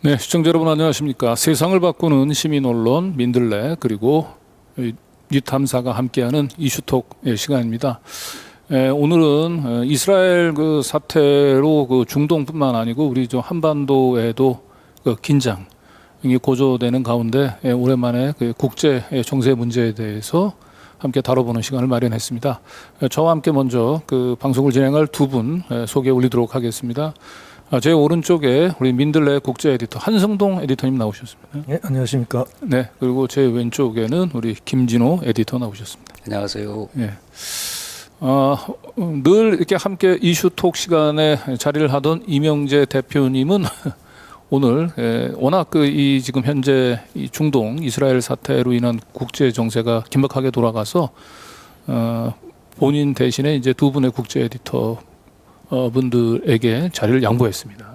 네, 시청자 여러분 안녕하십니까. 세상을 바꾸는 시민 언론 민들레 그리고 뉴탐사가 함께하는 이슈톡 시간입니다. 오늘은 이스라엘 그 사태로 그 중동뿐만 아니고 우리 저 한반도에도 그 긴장이 고조되는 가운데 오랜만에 그 국제 정세 문제에 대해서 함께 다뤄보는 시간을 마련했습니다. 저와 함께 먼저 그 방송을 진행할 두 분 소개 올리도록 하겠습니다. 제 오른쪽에 우리 민들레 국제 에디터 한성동 에디터님 나오셨습니다. 네, 안녕하십니까. 네, 그리고 제 왼쪽에는 우리 김진호 에디터 나오셨습니다. 안녕하세요. 네. 늘 이렇게 함께 이슈톡 시간에 자리를 하던 이명재 대표님은 오늘 워낙 이 지금 현재 이 중동 이스라엘 사태로 인한 국제 정세가 긴박하게 돌아가서 본인 대신에 이제 두 분의 국제 에디터 분들에게 자리를 양보했습니다.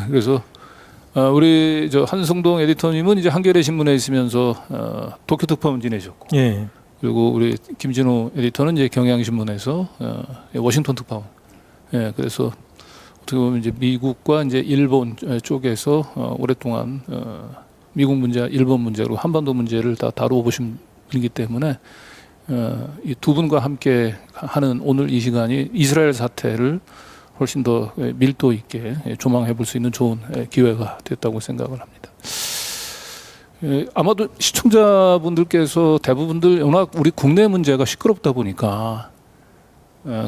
그래서 우리 저 한성동 에디터님은 이제 한겨레 신문에 있으면서 도쿄 특파원 지내셨고, 예. 그리고 우리 김진호 에디터는 이제 경향신문에서 워싱턴 특파원. 예, 그래서 어떻게 보면 이제 미국과 이제 일본 쪽에서 오랫동안 미국 문제, 일본 문제로 한반도 문제를 다 다루어보신 분이기 때문에. 이 두 분과 함께 하는 오늘 이 시간이 이스라엘 사태를 훨씬 더 밀도 있게 조망해 볼 수 있는 좋은 기회가 됐다고 생각을 합니다. 아마도 시청자분들께서 대부분들 워낙 우리 국내 문제가 시끄럽다 보니까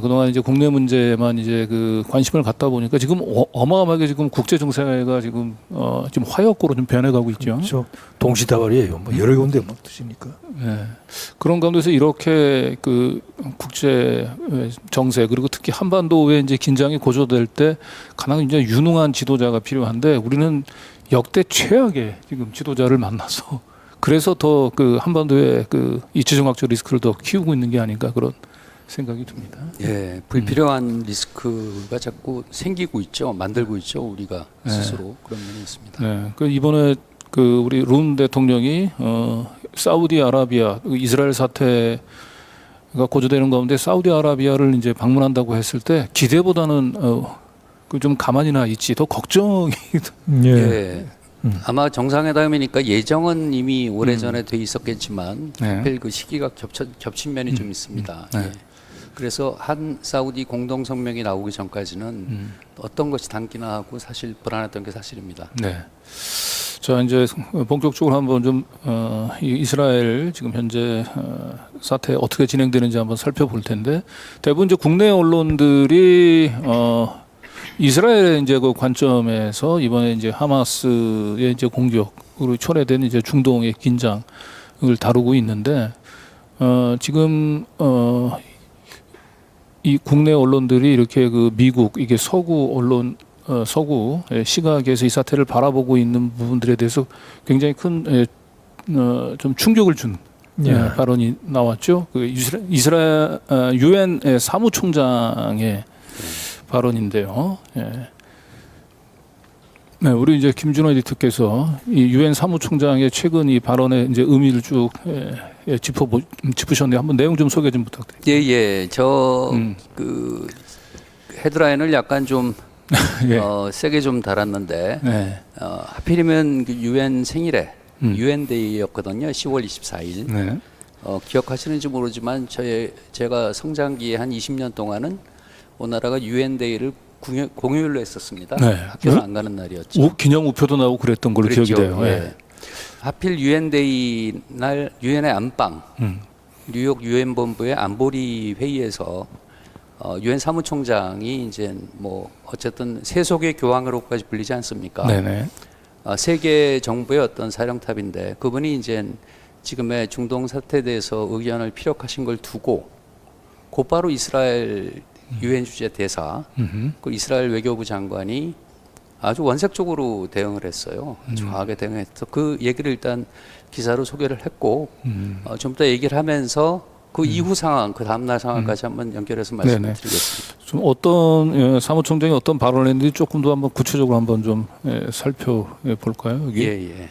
그동안 이제 국내 문제만 이제 그 관심을 갖다 보니까 지금 어마어마하게 지금 국제 정세가 지금 화약고로 좀 변해가고 있죠. 그렇죠. 동시다발이에요. 뭐 여러 군데 막 드시니까. 네. 그런 가운데서 이렇게 그 국제 정세 그리고 특히 한반도에 이제 긴장이 고조될 때 가장 이제 유능한 지도자가 필요한데 우리는 역대 최악의 지금 지도자를 만나서 그래서 더 그 한반도의 그 지정학적 리스크를 더 키우고 있는 게 아닌가 그런 생각이 듭니다. 예, 불필요한 리스크가 자꾸 생기고 있죠. 만들고 있죠. 우리가 스스로 그런 면이 있습니다. 네. 그 이번에 그 우리 룬 대통령이 사우디아라비아 이스라엘 사태가 고조되는 가운데 사우디아라비아를 이제 방문한다고 했을 때 기대보다는 그 좀 가만히나 있지 더 걱정이. 예. 예. 아마 정상회담이니까 예정은 이미 오래전에 돼 있었겠지만 네. 하필 그 시기가 겹친 면이 좀 있습니다. 네. 예. 그래서 한 사우디 공동 성명이 나오기 전까지는 어떤 것이 담기나 하고 사실 불안했던 게 사실입니다. 네. 자 이제 본격적으로 한번 좀 이스라엘 지금 현재 사태 어떻게 진행되는지 한번 살펴볼 텐데 대부분 이제 국내 언론들이 이스라엘의 이제 그 관점에서 이번에 이제 하마스의 이제 공격으로 초래된 이제 중동의 긴장을 다루고 있는데 지금 이 국내 언론들이 이렇게 그 미국 이게 서구 언론 서구 시각에서 이 사태를 바라보고 있는 부분들에 대해서 굉장히 큰 좀 충격을 준 발언이 나왔죠. 그 이스라엘 유엔 사무총장의 발언인데요. 예. 네, 우리 이제 김준호 에디터께서 이 유엔 사무총장의 최근 이 발언의 이제 의미를 쭉 짚으셨는데 한번 내용 좀 소개 좀 부탁드립니다. 예. 저 그 헤드라인을 약간 좀 예. 세게 좀 달았는데 네. 하필이면 그 유엔 생일에 유엔데이였거든요. 10월 24일. 네. 기억하시는지 모르지만 제가 성장기에 한 20년 동안은 오나라가 유엔데이를 공휴일로 했었습니다. 네. 학교를 안 가는 날이었죠. 기념 우표도 나오고 그랬던 걸로 기억이 돼요. 예. 예. 하필 유엔데이 날 유엔의 안방 뉴욕 유엔 본부의 안보리 회의에서 유엔 사무총장이 이제 뭐 어쨌든 세속의 교황으로까지 불리지 않습니까? 네네. 세계 정부의 어떤 사령탑인데 그분이 이제 지금의 중동 사태에 대해서 의견을 피력하신 걸 두고 곧바로 이스라엘 유엔 주재 대사, 그 이스라엘 외교부 장관이 아주 원색적으로 대응을 했어요. 아주 과하게 대응했어. 그 얘기를 일단 기사로 소개를 했고 좀 더 얘기를 하면서 그 이후 상황, 그 다음날 상황까지 한번 연결해서 말씀드리겠습니다. 좀 어떤 사무총장이 어떤 발언을 했는지 조금 더 한번 구체적으로 한번 좀 살펴볼까요? 여기. 예.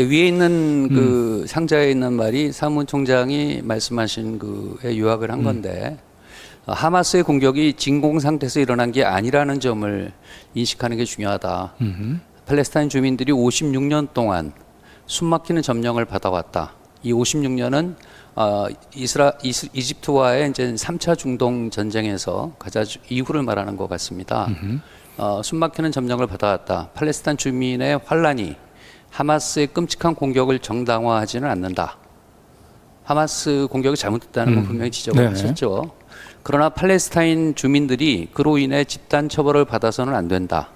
위에 있는 그 상자에 있는 말이 사무총장이 말씀하신 그에 요약을 한 건데 하마스의 공격이 진공 상태에서 일어난 게 아니라는 점을 인식하는 게 중요하다. 팔레스타인 주민들이 56년 동안 숨막히는 점령을 받아왔다. 이 56년은 이집트와의 이제 3차 중동 전쟁에서 가자 이후를 말하는 것 같습니다. 숨막히는 점령을 받아왔다. 팔레스타인 주민의 환란이 하마스의 끔찍한 공격을 정당화하지는 않는다. 하마스 공격이 잘못됐다는 건 분명히 지적을 하셨죠. 그러나 팔레스타인 주민들이 그로 인해 집단 처벌을 받아서는 안 된다.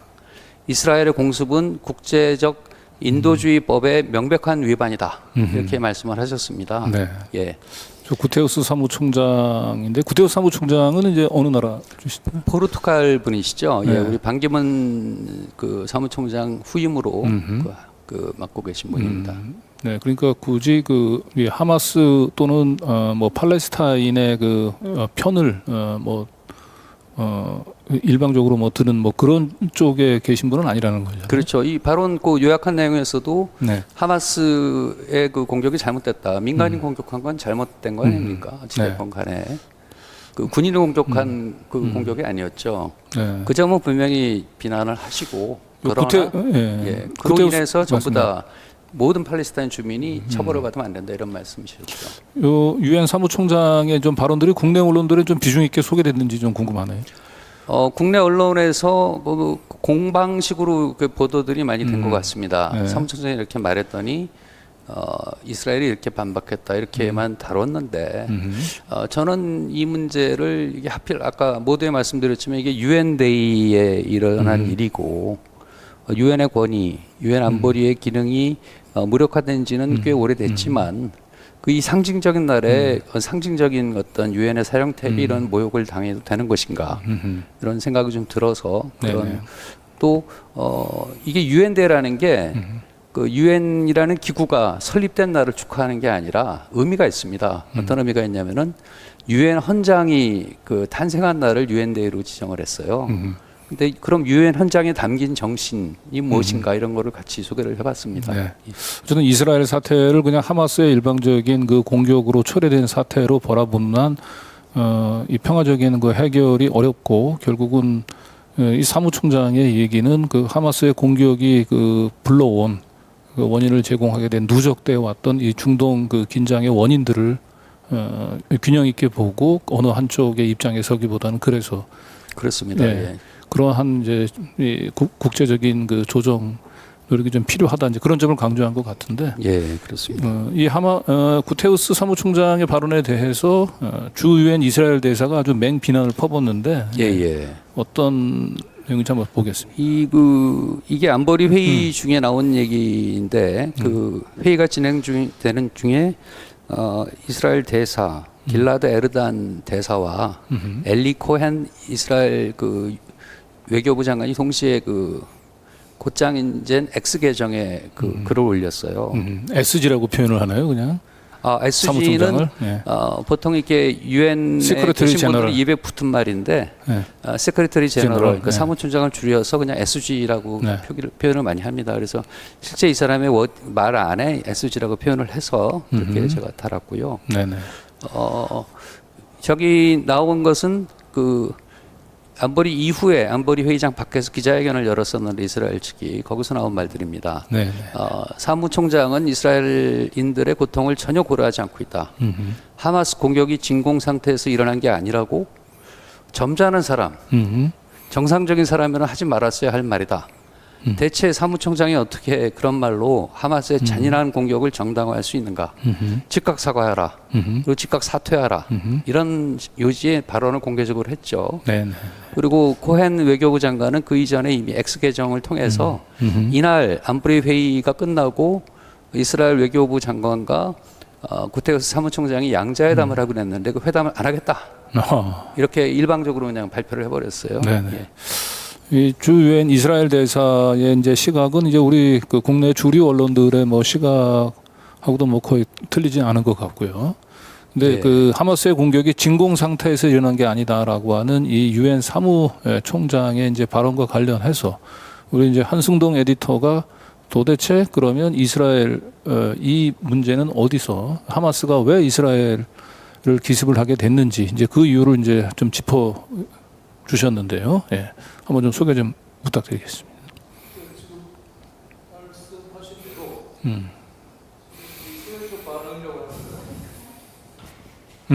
이스라엘의 공습은 국제적 인도주의법의 명백한 위반이다. 이렇게 말씀을 하셨습니다. 네. 예. 저 구테우스 사무총장인데 구테우스 사무총장은 이제 어느 나라 출신이요? 포르투갈 분이시죠. 네. 예, 우리 반기문 그 사무총장 후임으로 맡고 계신 분입니다. 네, 그러니까 굳이 이 하마스 또는 뭐 팔레스타인의 편을 일방적으로 뭐 드는 뭐 그런 쪽에 계신 분은 아니라는 거죠. 그렇죠. 이 발언 그 요약한 내용에서도 네. 하마스의 그 공격이 잘못됐다. 민간인 공격한 건 잘못된 거 아닙니까? 어찌됐건 간에. 그 군인을 공격한 그 공격이 아니었죠. 네. 그 점은 분명히 비난을 하시고 그러나 그로 구테우스- 인해서 전부 맞습니다. 다 모든 팔레스타인 주민이 처벌을 받으면 안 된다 이런 말씀이셨죠. 요 유엔 사무총장의 좀 발언들이 국내 언론들에 좀 비중 있게 소개됐는지 좀 궁금하네요. 국내 언론에서 뭐 공방식으로 그 보도들이 많이 된 것 같습니다. 네. 사무총장이 이렇게 말했더니 이스라엘이 이렇게 반박했다 이렇게만 다뤘는데 저는 이 문제를 이게 하필 아까 모두에 말씀드렸지만 이게 유엔 데이에 일어난 일이고 유엔의 권위, 유엔 안보리의 기능이 무력화된 지는 꽤 오래됐지만 그 이 상징적인 날에 상징적인 어떤 유엔의 사령탑이 이런 모욕을 당해도 되는 것인가 이런 생각이 좀 들어서 그런 네네. 또 이게 유엔데이라는 게 그 유엔이라는 기구가 설립된 날을 축하하는 게 아니라 의미가 있습니다. 어떤 의미가 있냐면은 유엔 헌장이 그 탄생한 날을 유엔데이로 지정을 했어요. 근데 그럼 유엔 헌장에 담긴 정신이 무엇인가 이런 거를 같이 소개를 해봤습니다. 네. 저는 이스라엘 사태를 그냥 하마스의 일방적인 그 공격으로 초래된 사태로 바라보면 이 평화적인 그 해결이 어렵고 결국은 이 사무총장의 얘기는 그 하마스의 공격이 그 불러온 그 원인을 제공하게 된 누적돼 왔던 이 중동 그 긴장의 원인들을 균형 있게 보고 어느 한쪽의 입장에 서기보다는 그래서 그렇습니다. 예. 예. 그러한 이제 이 국제적인 그 조정 노력이 좀 필요하다 이제 그런 점을 강조한 것 같은데 예, 그렇습니다. 이 구테우스 사무총장의 발언에 대해서 주 유엔 이스라엘 대사가 아주 맹 비난을 퍼붓는데 예. 어떤 내용인지 한번 보겠습니다. 이게 안보리 회의 중에 나온 얘기인데 그 회의가 진행되는 중에 이스라엘 대사 길라드 에르단 대사와 엘리 코헨 이스라엘 그 외교부 장관이 동시에 그 곧장 인젠 X 계정에 그 글을 올렸어요. SG라고 표현을 하나요, 그냥? SG는 사무총장을? 예. 보통 이렇게 유엔에 세크레터리 계신 분들이 제너럴. 입에 붙은 말인데 네. 세크레터리 제너럴, 제너럴, 그 네. 사무총장을 줄여서 그냥 SG라고 네. 표현을 많이 합니다. 그래서 실제 이 사람의 말 안에 SG라고 표현을 해서 그렇게 제가 달았고요. 네네. 저기 나온 것은 그 안보리 이후에 안보리 회의장 밖에서 기자회견을 열었었는데 이스라엘 측이 거기서 나온 말들입니다. 네네. 사무총장은 이스라엘인들의 고통을 전혀 고려하지 않고 있다. 하마스 공격이 진공 상태에서 일어난 게 아니라고 점잖은 사람, 정상적인 사람이면 하지 말았어야 할 말이다. 대체 사무총장이 어떻게 그런 말로 하마스의 잔인한 공격을 정당화할 수 있는가? 즉각 사과하라. 그리고 즉각 사퇴하라. 이런 요지의 발언을 공개적으로 했죠. 네네. 그리고 코헨 외교부 장관은 그 이전에 이미 X 계정을 통해서 이날 안보리 회의가 끝나고 이스라엘 외교부 장관과 구테우스 사무총장이 양자회담을 하기로 했는데 그 회담을 안 하겠다. 이렇게 일방적으로 그냥 발표를 해버렸어요. 네네. 예. 이 주 유엔 이스라엘 대사의 이제 시각은 이제 우리 그 국내 주류 언론들의 뭐 시각하고도 뭐 거의 틀리지 않은 것 같고요. 근데 네. 그 하마스의 공격이 진공 상태에서 일어난 게 아니다라고 하는 이 유엔 사무총장의 이제 발언과 관련해서 우리 이제 한승동 에디터가 도대체 그러면 이스라엘 이 문제는 어디서 하마스가 왜 이스라엘 기습을 하게 됐는지 이제 그 이유를 이제 좀 짚어 주셨는데요. 예. 한번 좀 소개 좀 부탁드리겠습니다.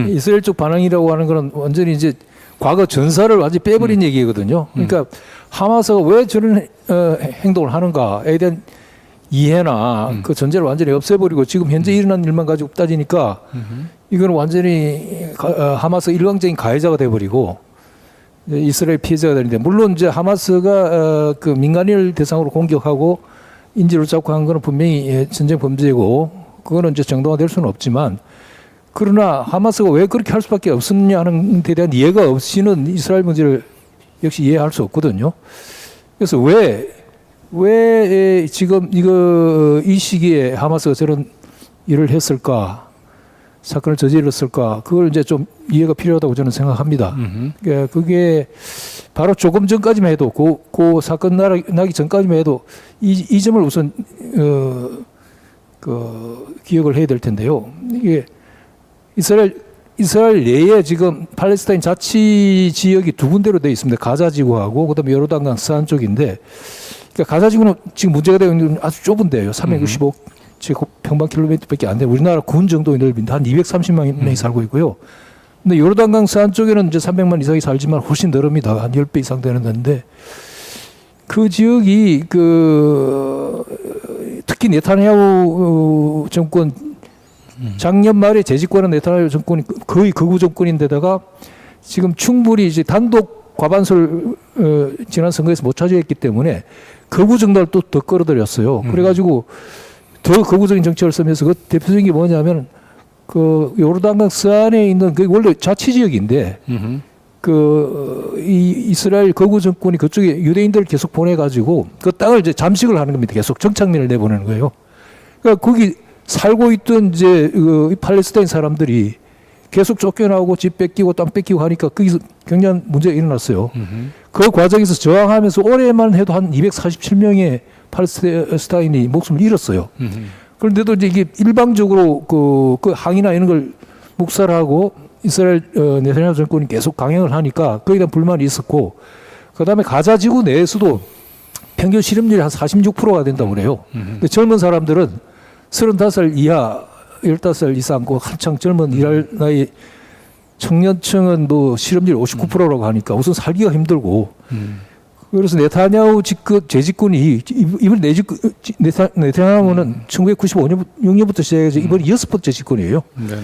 이스라엘 쪽 반응이라고 하는 거는 완전히 이제 과거 전사를 완전히 빼버린 얘기거든요. 그러니까 하마스가 왜 저런 행동을 하는가에 대한 이해나 그 전제를 완전히 없애버리고 지금 현재 일어난 일만 가지고 따지니까 이거는 완전히 하마스 일방적인 가해자가 돼버리고 이스라엘 피해자가 되는데, 물론 이제 하마스가 그 민간인을 대상으로 공격하고 인질을 잡고 한 거는 분명히 전쟁 범죄고 그거는 이제 정당화될 수는 없지만, 그러나 하마스가 왜 그렇게 할 수밖에 없었냐는 데 대한 이해가 없이는 이스라엘 문제를 역시 이해할 수 없거든요. 그래서 왜 지금 이 시기에 하마스가 저런 일을 했을까, 사건을 저질렀을까, 그걸 이제 좀 이해가 필요하다고 저는 생각합니다. 그러니까 그게 바로 조금 전까지만 해도 그 사건 나기 전까지만 해도 이 점을 우선 기억을 해야 될 텐데요. 이게 이스라엘 내에 지금 팔레스타인 자치 지역이 두 군데로 되어 있습니다. 가자 지구하고 그다음에 요르단강 서안 쪽인데, 그러니까 가자 지구는 지금 문제가 되고 있는 건 아주 좁은 데예요. 365 평방킬로미터밖에 안 돼. 우리나라 군 정도의 넓이인데 한 230만 명이 살고 있고요. 근데 요르단강 서안 쪽에는 이제 300만 이상이 살지만 훨씬 넓습니다. 한 10배 이상 되는 건데, 그 지역이 특히 네타냐후 정권 작년 말에 재집권한 네타냐후 정권이 거의 극우 정권인데다가 지금 충분히 이제 단독 과반수를 지난 선거에서 못 차지했기 때문에 극우 정당을 또 더 끌어들였어요. 그래가지고 더 극우적인 정책을 쓰면서 그 대표적인 게 뭐냐면 그 요르단강 서안에 있는 그 원래 자치 지역인데 이 이스라엘 극우 정권이 그쪽에 유대인들을 계속 보내가지고 그 땅을 이제 잠식을 하는 겁니다. 계속 정착민을 내보내는 거예요. 그러니까 거기 살고 있던 이제 팔레스타인 사람들이 계속 쫓겨나오고 집 뺏기고 땅 뺏기고 하니까 거기서 굉장한 문제가 일어났어요. 그 과정에서 저항하면서 올해만 해도 한 247명의 팔레스타인이 목숨을 잃었어요. 그런데도 이제 이게 일방적으로 그 항의나 이런 걸 묵살하고 이스라엘 네타냐후 정권이 계속 강행을 하니까 거기에 대한 불만이 있었고, 그다음에 가자 지구 내에서도 평균 실업률이 한 46%가 된다고 그래요. 근데 젊은 사람들은 35살 이하 15살 이상 한창 젊은 일할 나이 청년층은 뭐 실업률 59%라고 하니까 우선 살기가 힘들고, 그래서 네타냐후 재집권이 이번 네타냐후는 1995년부터 시작해서 이번이 6번째 집권이에요. 네.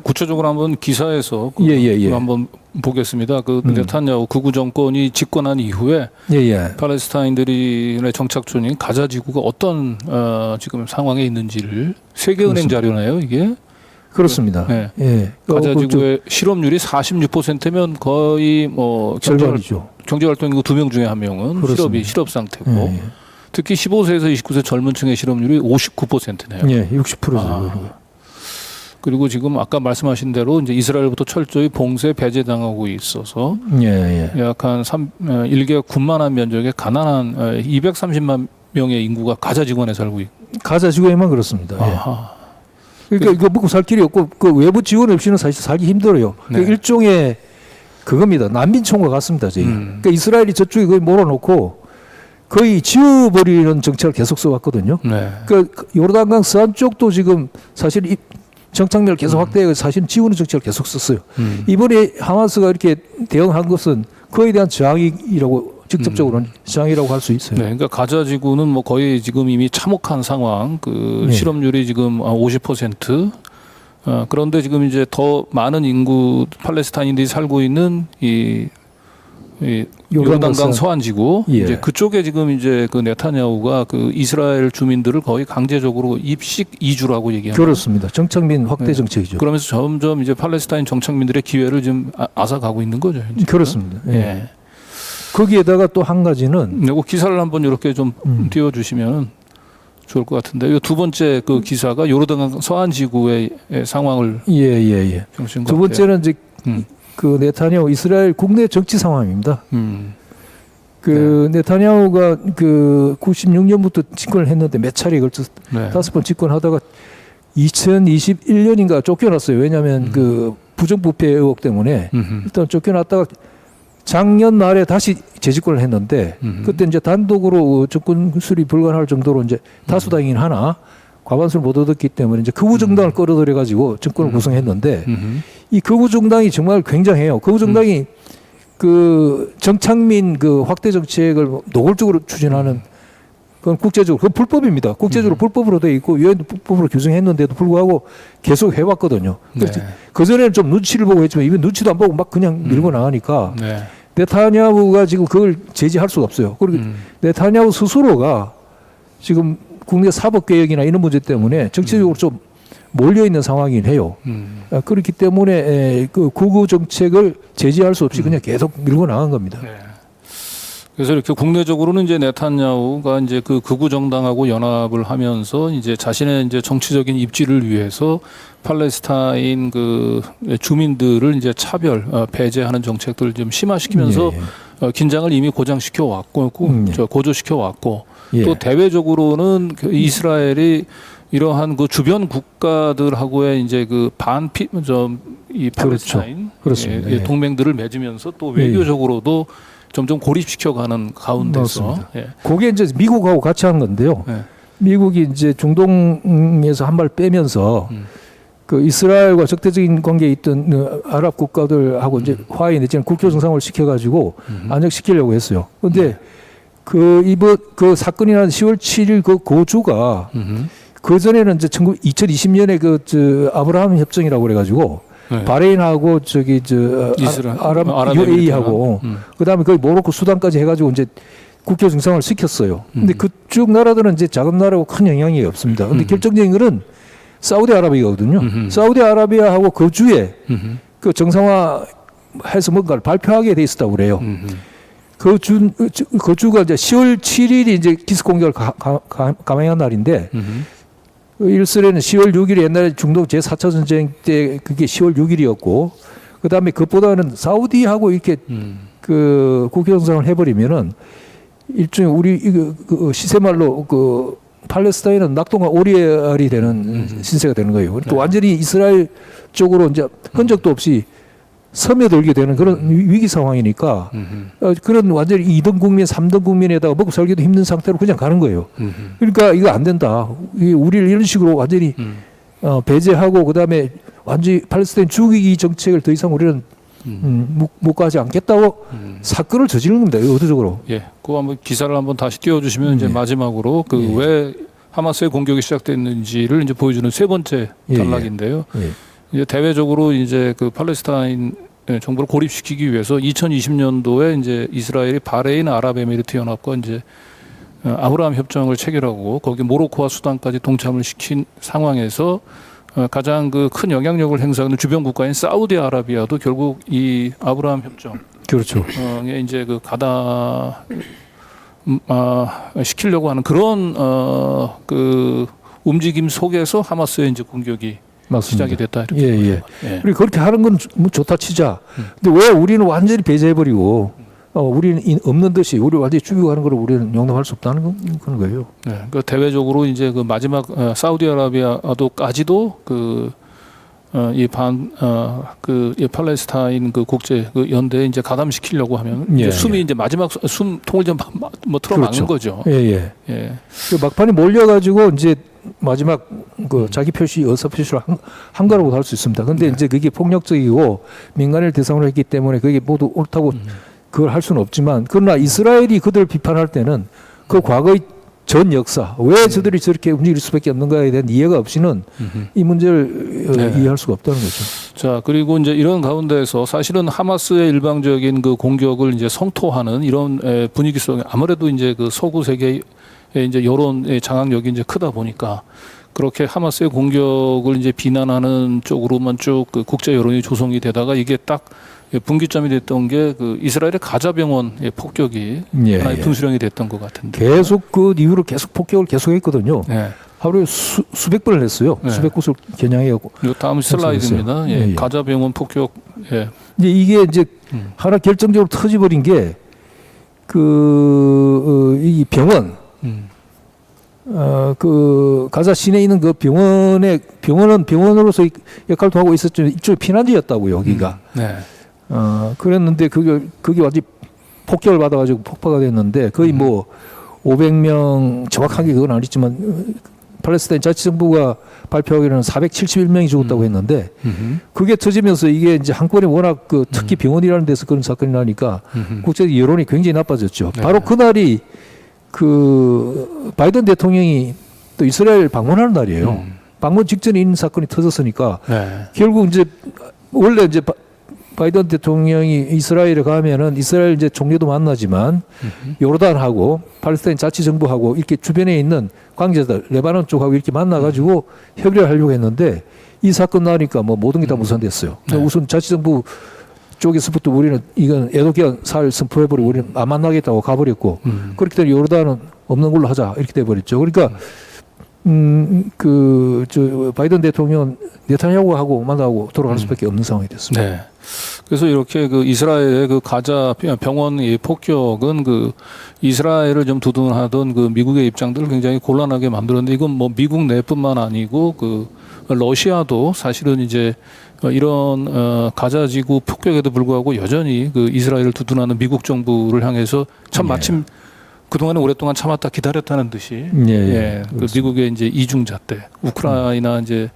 구체적으로 한번 기사에서 예. 한번 보겠습니다. 그 네타냐후 극우 정권이 집권한 이후에 팔레스타인들의 정착촌인 가자 지구가 어떤 지금 상황에 있는지를 세계은행 자료네요, 이게. 그렇습니다. 네. 예. 가자 지구의 실업률이 46%면 거의 뭐 경제활동인구 2명 중에 1명은 실업 상태고, 예. 특히 15세에서 29세 젊은 층의 실업률이 59%네요. 예, 60%죠. 그리고 지금 아까 말씀하신 대로 이제 이스라엘부터 철저히 봉쇄 배제당하고 있어서 약 한 1개국 9만한 면적의 가난한 230만 명의 인구가 가자 지구안에 살고 있고. 가자 지구에만 그렇습니다. 예. 그러니까 이거 먹고 살 길이 없고 그 외부 지원 없이는 사실 살기 힘들어요. 그러니까 일종의 그겁니다. 난민촌과 같습니다. 저희. 그러니까 이스라엘이 저쪽에 거의 몰아놓고 거의 지워버리는 정책을 계속 써왔거든요. 그러니까 요르단강 서안 쪽도 지금 사실 정착민을 계속 확대해서 사실 지우는 정책을 계속 썼어요. 이번에 하마스가 이렇게 대응한 것은 그에 대한 저항이라고 직접적으로는 저항이라고 할 수 있어요. 네, 그러니까 가자 지구는 뭐 거의 지금 이미 참혹한 상황, 실업률이 지금 50%. 그런데 지금 이제 더 많은 인구 팔레스타인들이 살고 있는 이 요르단강 서안 지구, 이제 그쪽에 지금 이제 그 네타냐후가 그 이스라엘 주민들을 거의 강제적으로 입식 이주라고 얘기합니다. 그렇습니다. 정착민 확대 정책이죠. 그러면서 점점 이제 팔레스타인 정착민들의 기회를 지금 앗아가고 있는 거죠. 현재. 그렇습니다. 예. 거기에다가 또 한 가지는 그 기사를 한번 이렇게 좀 띄워주시면 좋을 것 같은데, 이 두 번째 그 기사가 요르단강 서안 지구의 상황을 병신 것 두 번째는 이제 그 네타냐후 이스라엘 국내 정치 상황입니다. 네타냐후가 그 96년부터 집권을 했는데 몇 차례에 걸쳐서 5번 집권하다가 2021년인가 쫓겨났어요. 왜냐하면 그 부정부패 의혹 때문에 일단 쫓겨났다가 작년 말에 다시 재집권을 했는데 그때 이제 단독으로 정권 수립 불가능할 정도로 이제 다수당이긴 하나 과반수를 못 얻었기 때문에 이제 극우 정당을 끌어들여 가지고 정권을 구성했는데 이 극우 정당이 정말 굉장해요. 극우 정당이 그 정창민 그 확대 정책을 노골적으로 추진하는 그건 국제적으로 그건 불법입니다. 국제적으로 불법으로 돼 있고 유엔도 불법으로 규정했는데도 불구하고 계속 해왔거든요. 네. 그 전에는 좀 눈치를 보고 했지만 이번 눈치도 안 보고 막 그냥 밀고 나가니까 네. 네타냐후가 지금 그걸 제지할 수가 없어요. 그리고 네타냐후 스스로가 지금 국내 사법 개혁이나 이런 문제 때문에 정치적으로 좀 몰려 있는 상황이긴 해요. 그렇기 때문에 그 극우 정책을 제지할 수 없이 그냥 계속 밀고 나간 겁니다. 네. 그래서 이렇게 국내적으로는 이제 네탄야후가 이제 그 극우 정당하고 연합을 하면서 이제 자신의 이제 정치적인 입지를 위해서 팔레스타인 그 주민들을 이제 차별 배제하는 정책들을 좀 심화시키면서 긴장을 이미 고장시켜 왔고 고조시켜 왔고 또 대외적으로는 그 이스라엘이 이러한 그 주변 국가들하고의 이제 그 이 팔레스타인 그렇습니다. 동맹들을 맺으면서 또 외교적으로도 점점 고립시켜가는 가운데서 그게 이제 미국하고 같이 한 건데요. 네. 미국이 이제 중동에서 한 발 빼면서 그 이스라엘과 적대적인 관계에 있던 아랍 국가들하고 이제 화해 내지는 국교 정상을 시켜가지고 안정시키려고 했어요. 그런데 그 이번 그 사건이 난 10월 7일 그 고주가 그 전에는 이제 2020년에 그 아브라함 협정이라고 그래가지고. 네. 바레인하고 저기 아랍 UAE하고 그다음에 거의 모로코 수단까지 해가지고 이제 국교 정상을 시켰어요. 근데 그쪽 나라들은 이제 작은 나라고 큰 영향이 없습니다. 근데 결정적인 것은 사우디아라비아거든요. 사우디아라비아하고 그 주에 그 정상화해서 뭔가를 발표하게 돼 있었다고 그래요. 그 주가 이제 10월 7일이 이제 기습 공격을 감행한 날인데. 일설에는 10월 6일이 옛날에 중동 제4차 전쟁 때 그게 10월 6일이었고 그다음에 그것보다는 사우디하고 이렇게 그 국교 정상을 해버리면은 일종의 우리 그 시세말로 그 팔레스타인은 낙동과 오리알이 되는 신세가 되는 거예요. 그러니까 완전히 이스라엘 쪽으로 이제 흔적도 없이 스며들게 되는 그런 위기 상황이니까 그런 완전히 2등 국민, 3등 국민에다가 먹고 살기도 힘든 상태로 그냥 가는 거예요. 그러니까 이거 안 된다. 우리를 이런 식으로 완전히 배제하고 그다음에 완전히 팔레스타인 죽이기 정책을 더 이상 우리는 묵과하지 않겠다고 사건을 저지른 겁니다. 의도적으로. 예, 그거 한번 기사를 한번 다시 띄워주시면 이제 마지막으로 그 왜 하마스의 공격이 시작됐는지를 이제 보여주는 세 번째 단락인데요. 이제 대외적으로 이제 그 팔레스타인 정부를 고립시키기 위해서 2020년도에 이제 이스라엘이 바레인 아랍에미리트 연합과 이제 아브라함 협정을 체결하고 거기 모로코와 수단까지 동참을 시킨 상황에서 가장 그 큰 영향력을 행사하는 주변 국가인 사우디아라비아도 결국 이 아브라함 협정 그렇죠. 이제 그 시키려고 하는 그런 그 움직임 속에서 하마스의 이제 공격이 맞습니다. 시작이 됐다 이렇게. 우리 그렇게 하는 건 뭐 좋다 치자. 근데 왜 우리는 완전히 배제해버리고 우리는 없는 듯이 우리 완전히 죽이고 하는 걸 우리는 용납할 수 없다는 그런 거예요. 네, 그 대외적으로 이제 그 마지막 사우디아라비아도까지도 이 팔레스타인 그 국제 그 연대에 이제 가담시키려고 하면 이제 숨이 이제 마지막 숨통을 좀 뭐 틀어막는 거죠. 그 막판에 몰려가지고 이제 마지막 그 자기 표시 의사 표시를 한 거라고 할 수 있습니다. 근데 이제 그게 폭력적이고 민간을 대상으로 했기 때문에 그게 모두 옳다고 그걸 할 수는 없지만 그러나 이스라엘이 그들을 비판할 때는 그 과거의 전 역사 왜 저들이 저렇게 움직일 수밖에 없는가에 대한 이해가 없이는 이 문제를 이해할 수가 없다는 거죠. 자, 그리고 이제 이런 가운데에서 사실은 하마스의 일방적인 그 공격을 이제 성토하는 이런 분위기 속에 아무래도 이제 그 서구 세계의 이제 여론의 장악력이 이제 크다 보니까 그렇게 하마스의 공격을 이제 비난하는 쪽으로만 쭉 그 국제 여론이 조성이 되다가 이게 딱 분기점이 됐던 게 그 이스라엘의 가자병원의 폭격이 하나의 분수령이 됐던 것 같은데 계속 그 이후로 계속 폭격을 계속했거든요. 하루에 수백 번을 했어요. 수백 곳을 겨냥해갖고. 다음 슬라이드입니다. 가자병원 폭격. 이제 이게 이제 하나 결정적으로 터져버린 게 이 병원 그 가자 시내에 있는 그 병원은 병원으로서 역할도 하고 있었지만 일종의 피난지였다고 여기가. 네. 그랬는데 그게 완전 폭격을 받아가지고 폭파가 됐는데 거의 뭐 500명 정확하게 그건 아니지만 팔레스타인 자치정부가 발표하기로는 471명이 죽었다고 했는데 그게 터지면서 이게 이제 한권에 워낙 그 특히 병원이라는 데서 그런 사건이 나니까 국제적 여론이 굉장히 나빠졌죠. 네. 바로 그날이 그 바이든 대통령이 또 이스라엘 방문하는 날이에요. 방문 직전에 있는 사건이 터졌으니까 네. 결국 이제 원래 이제 바이든 대통령이 이스라엘에 가면은 이스라엘 이제 총리도 만나지만 요르단하고 팔레스타인 자치정부하고 이렇게 주변에 있는 관계자들 레바논 쪽하고 이렇게 만나가지고 협의를 하려고 했는데 이 사건 나니까 뭐 모든 게 다 무산됐어요. 네. 우선 자치정부 쪽에서부터 우리는 이건 애도기한 사흘 선포해버리고 우리는 안 만나겠다고 가버렸고 그렇기 때문에 요르단은 없는 걸로 하자 이렇게 돼버렸죠. 그러니까 저 바이든 대통령은 네타냐후하고 만나고 돌아갈 수밖에 없는 상황이 됐습니다. 네. 그래서 이렇게 그 이스라엘의 그 가자 병원 이 폭격은 그 이스라엘을 좀 두둔하던 그 미국의 입장들을 굉장히 곤란하게 만들었는데 이건 뭐 미국 내뿐만 아니고 그 러시아도 사실은 이제 이런 가자지구 폭격에도 불구하고 여전히 그 이스라엘을 두둔하는 미국 정부를 향해서 참 마침 그동안에 오랫동안 참았다 기다렸다는 듯이 그 미국의 이제 이중자 때 우크라이나 이제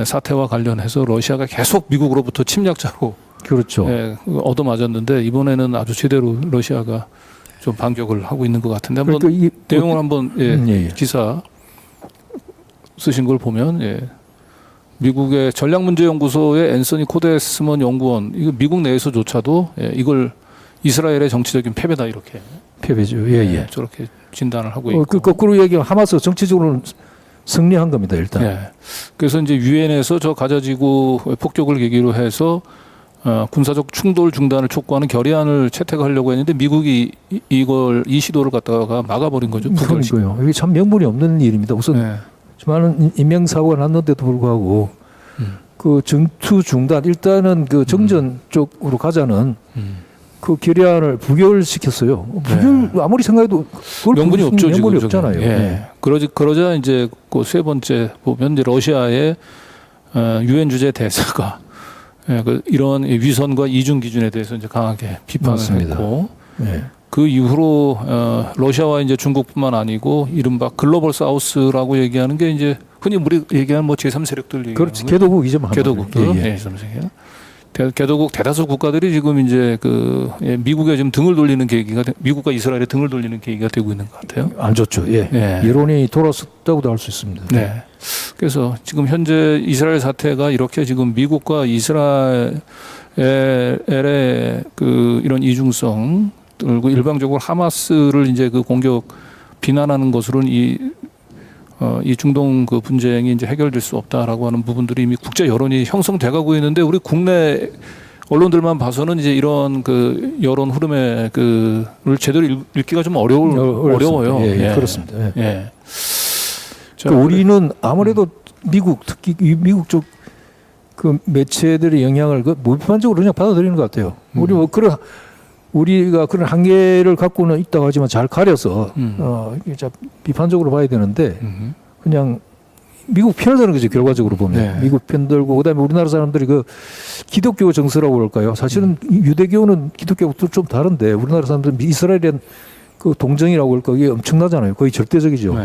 사태와 관련해서 러시아가 계속 미국으로부터 침략자로 그렇죠. 얻어맞았는데 이번에는 아주 제대로 러시아가 좀 반격을 하고 있는 것 같은데 한번 그러니까 내용을 한번 기사 쓰신 걸 보면 미국의 전략문제연구소의 앤서니 코데스먼 연구원 이거 미국 내에서조차도 이걸 이스라엘의 정치적인 패배다 이렇게 패배죠. 저렇게 진단을 하고 있고. 그 거꾸로 얘기하면 하마스 정치적으로는 승리한 겁니다. 일단. 그래서 이제 유엔에서 저 가자지구 폭격을 계기로 해서 군사적 충돌 중단을 촉구하는 결의안을 채택하려고 했는데 미국이 이 시도를 갖다가 막아버린 거죠. 그러니까요. 이게 참 명분이 없는 일입니다. 우선 많은 인명 사고가 났는데도 불구하고 그 전투 중단 일단은 그 정전 쪽으로 가자는 그 결의안을 부결시켰어요. 아무리 생각해도 명분이 없죠. 명분이 지금 없잖아요. 그러자 이제 그 세 번째 보면 이제 러시아의 유엔 주재 대사가 이런 위선과 이중 기준에 대해서 이제 강하게 비판을 했고 그 이후로 러시아와 이제 중국뿐만 아니고 이른바 글로벌 사우스라고 얘기하는 게 이제 흔히 우리 얘기하는 뭐 제3 세력들 얘기하는 그렇지. 개도국이죠. 개도국들. 개도국 대다수 국가들이 지금 이제 미국에 지금 등을 돌리는 계기가 미국과 이스라엘에 등을 돌리는 계기가 되고 있는 것 같아요. 안 좋죠. 여론이 돌아섰다고도 할 수 있습니다. 네. 그래서 지금 현재 이스라엘 사태가 이렇게 지금 미국과 이스라엘의 이런 이중성 그리고 일방적으로 하마스를 이제 그 공격 비난하는 것으로는 이 중동 그 분쟁이 이제 해결될 수 없다라고 하는 부분들이 이미 국제 여론이 형성돼가고 있는데 우리 국내 언론들만 봐서는 이제 이런 그 여론 흐름의 그를 제대로 읽기가 좀 어려워요. 그렇습니다. 자, 우리는 아무래도 미국 특히 미국 쪽 그 매체들의 영향을 그 무비판적으로 그냥 받아들이는 것 같아요. 우리가 그런 한계를 갖고는 있다고 하지만 잘 가려서 비판적으로 봐야 되는데 그냥 미국 편을 드는 거죠. 결과적으로 보면 미국 편 들고 그다음에 우리나라 사람들이 그 기독교 정서라고 그럴까요? 사실은 유대교는 기독교하고 좀 다른데 우리나라 사람들은 이스라엘에 그 동정이라고 할까 이게 엄청나잖아요. 거의 절대적이죠.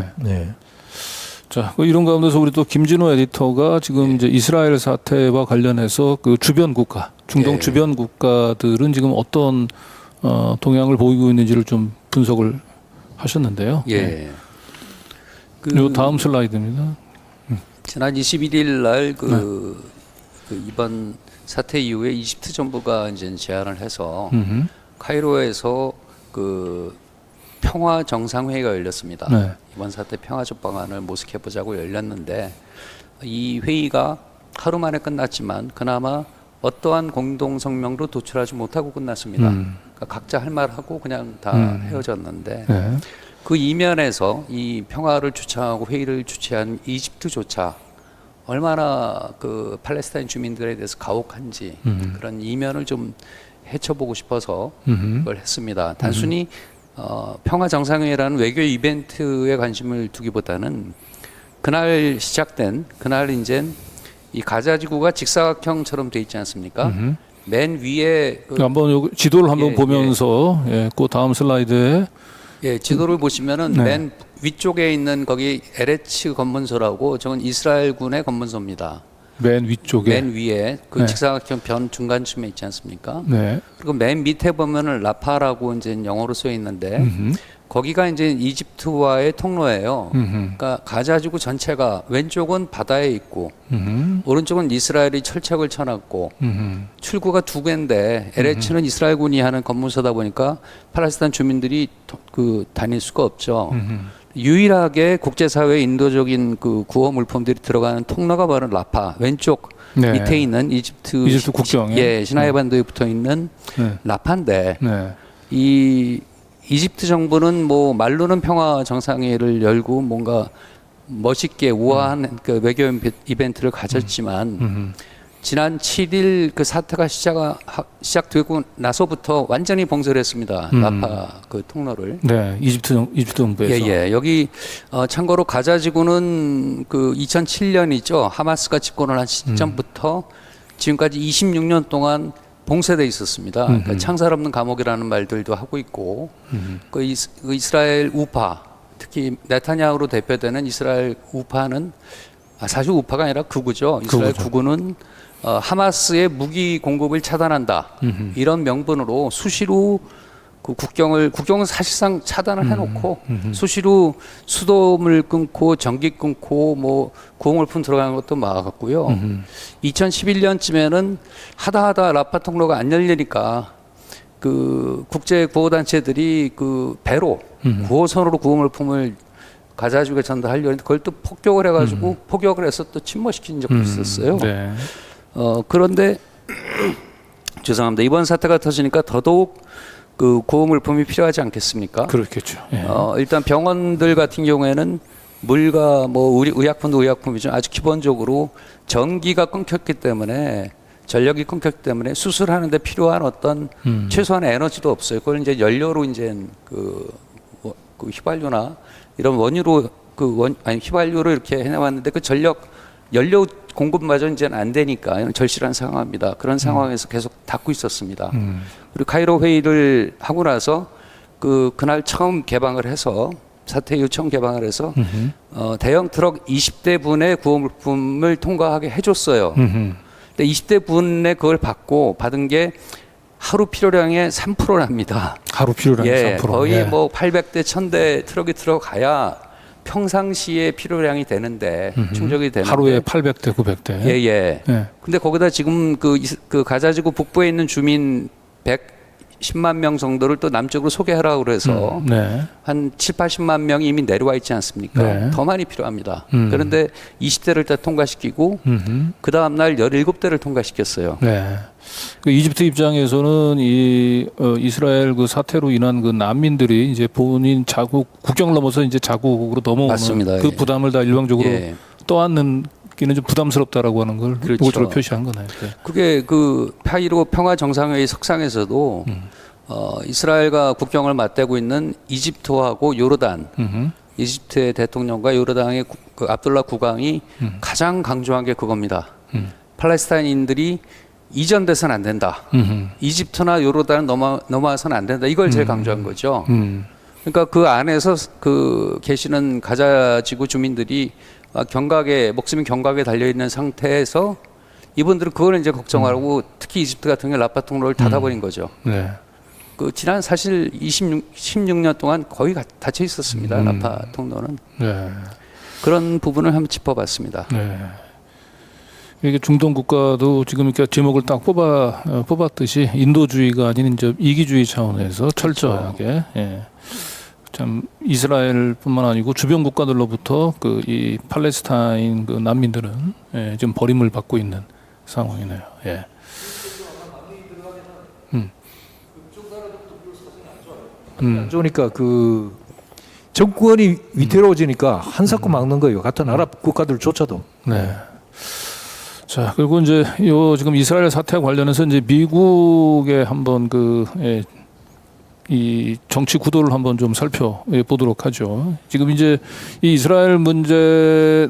자, 이런 가운데서 우리 또 김진호 에디터가 지금 이제 이스라엘 사태와 관련해서 그 주변 국가, 중동 주변 국가들은 지금 어떤 동향을 보이고 있는지를 좀 분석을 하셨는데요. 요 다음 슬라이드입니다. 지난 21일 날 그 이번 사태 이후에 이집트 정부가 이제 제안을 해서 카이로에서 그 평화 정상회의가 열렸습니다. 이번 사태 평화적 방안을 모색해 보자고 열렸는데 이 회의가 하루 만에 끝났지만 그나마 어떠한 공동 성명도 도출하지 못하고 끝났습니다. 그러니까 각자 할 말하고 그냥 다 헤어졌는데 그 이면에서 이 평화를 주창하고 회의를 주최한 이집트조차 얼마나 그 팔레스타인 주민들에 대해서 가혹한지 그런 이면을 좀 헤쳐보고 싶어서 그걸 했습니다. 단순히 평화 정상회의라는 외교 이벤트에 관심을 두기보다는 그날 이제 이 가자 지구가 직사각형처럼 돼 있지 않습니까? 맨 위에 한번 요 지도를 한번 예, 보면서 그 다음 슬라이드에 지도를 보시면은 네. 맨 위쪽에 있는 거기 LH 검문소라고 저건 이스라엘군의 검문소입니다. 맨 위쪽에 맨 위에 그 네. 직사각형 변 중간쯤에 있지 않습니까? 네. 그리고 맨 밑에 보면은 라파라고 이제 영어로 써 있는데 거기가 이제 이집트와의 통로예요. 그러니까 가자지구 전체가 왼쪽은 바다에 있고 오른쪽은 이스라엘이 철책을 쳐놨고 출구가 두 개인데 LH는 이스라엘군이 하는 검문소다 보니까 팔레스타인 주민들이 다닐 수가 없죠. 유일하게 국제사회의 인도적인 그 구호 물품들이 들어가는 통로가 바로 라파 왼쪽 네. 밑에 있는 이집트 국경에 시나이 반도에 붙어 있는 네. 라파인데 네. 이 이집트 정부는 뭐 말로는 평화 정상회의를 열고 뭔가 멋있게 우아한 그 외교 이벤트를 가졌지만 지난 7일 그 사태가 시작되고 나서부터 완전히 봉쇄를 했습니다. 라파 그 통로를. 네. 이집트 정부에서 예. 여기 참고로 가자 지구는 그 2007년이죠. 하마스가 집권을 한 시점부터 지금까지 26년 동안 봉쇄돼 있었습니다. 그러니까 창살 없는 감옥이라는 말들도 하고 있고 그 이스라엘 우파 특히 네타냐후로 대표되는 이스라엘 우파는 사실 우파가 아니라 극우죠. 이스라엘 극우는 하마스의 무기 공급을 차단한다 이런 명분으로 수시로 그 국경은 사실상 차단을 해놓고 수시로 수도물 끊고 전기 끊고 뭐 구호물품 들어가는 것도 막았고요. 2011년쯤에는 하다 라파 통로가 안 열리니까 그 국제 구호단체들이 그 배로 구호선으로 구호물품을 가자지구에 전달하려는데 그걸 또 폭격을 해가지고 포격을 해서 또 침몰시킨 적도 있었어요. 네. 그런데 죄송합니다. 이번 사태가 터지니까 더더욱 그 구호물품이 필요하지 않겠습니까? 그렇겠죠. 예. 일단 병원들 같은 경우에는 물과 뭐 의약품도 의약품이죠. 아주 기본적으로 전기가 끊겼기 때문에 전력이 끊겼기 때문에 수술하는데 필요한 어떤 최소한의 에너지도 없어요. 그걸 이제 연료로 이제 그 휘발유나 이런 원유로 휘발유로 이렇게 해나왔는데 그 연료 공급마저 이제는 안 되니까 절실한 상황입니다. 그런 상황에서 계속 닫고 있었습니다. 그리고 카이로 회의를 하고 나서 그날 처음 개방을 해서 사태 이후 처음 개방을 해서 대형 트럭 20대 분의 구호물품을 통과하게 해줬어요. 근데 20대 분의 그걸 받은 게 하루 필요량의 3%랍니다. 하루 필요량의 3%. 거의 예. 뭐 800대, 1000대 트럭이 들어가야 평상시에 필요량이 되는데 충족이 되는데 하루에 800대, 900대. 예. 예. 근데 거기다 지금 그 가자지구 북부에 있는 주민 110만 명 정도를 또 남쪽으로 소개하라고 그래서 네. 한 7, 80만 명이 이미 내려와 있지 않습니까? 네. 더 많이 필요합니다. 그런데 20대를 다 통과시키고 그 다음 날 17대를 통과시켰어요. 네. 그 이집트 입장에서는 이스라엘 그 사태로 인한 그 난민들이 이제 본인 자국 국경을 넘어서 이제 자국으로 넘어오는 맞습니다. 그 예. 부담을 다 일방적으로 떠안는 기는 좀 부담스럽다라고 하는 걸 그렇죠. 이것으로 표시한 거네요. 네. 그게 그 카이로 평화 정상회의 석상에서도 이스라엘과 국경을 맞대고 있는 이집트하고 요르단, 이집트의 대통령과 요르단의 그 압둘라 국왕이 가장 강조한 게 그겁니다. 팔레스타인인들이 이전돼서는 안 된다. 이집트나 요르단을 넘어와서는 안 된다. 이걸 제일 강조한 거죠. 그러니까 그 안에서 계시는 가자 지구 주민들이 목숨이 경각에 달려 있는 상태에서 이분들은 그걸 이제 걱정하고 특히 이집트 같은 경우 라파 통로를 닫아버린 거죠. 네. 지난 사실 16년 동안 거의 닫혀 있었습니다. 라파 통로는. 네. 그런 부분을 한번 짚어봤습니다. 네. 이게 중동 국가도 지금 이렇게 제목을 딱 뽑았듯이 인도주의가 아닌 이제 이기주의 차원에서 철저하게 참 이스라엘뿐만 아니고 주변 국가들로부터 이 팔레스타인 그 난민들은 좀 버림을 받고 있는 상황이네요. 예. 안 좋으니까 그 정권이 위태로워지니까 한사코 막는 거예요. 같은 아랍 국가들조차도. 네. 자, 그리고 이제 지금 이스라엘 사태와 관련해서 이제 미국의 한번 이 정치 구도를 한번 좀 살펴보도록 하죠. 지금 이제 이 이스라엘 문제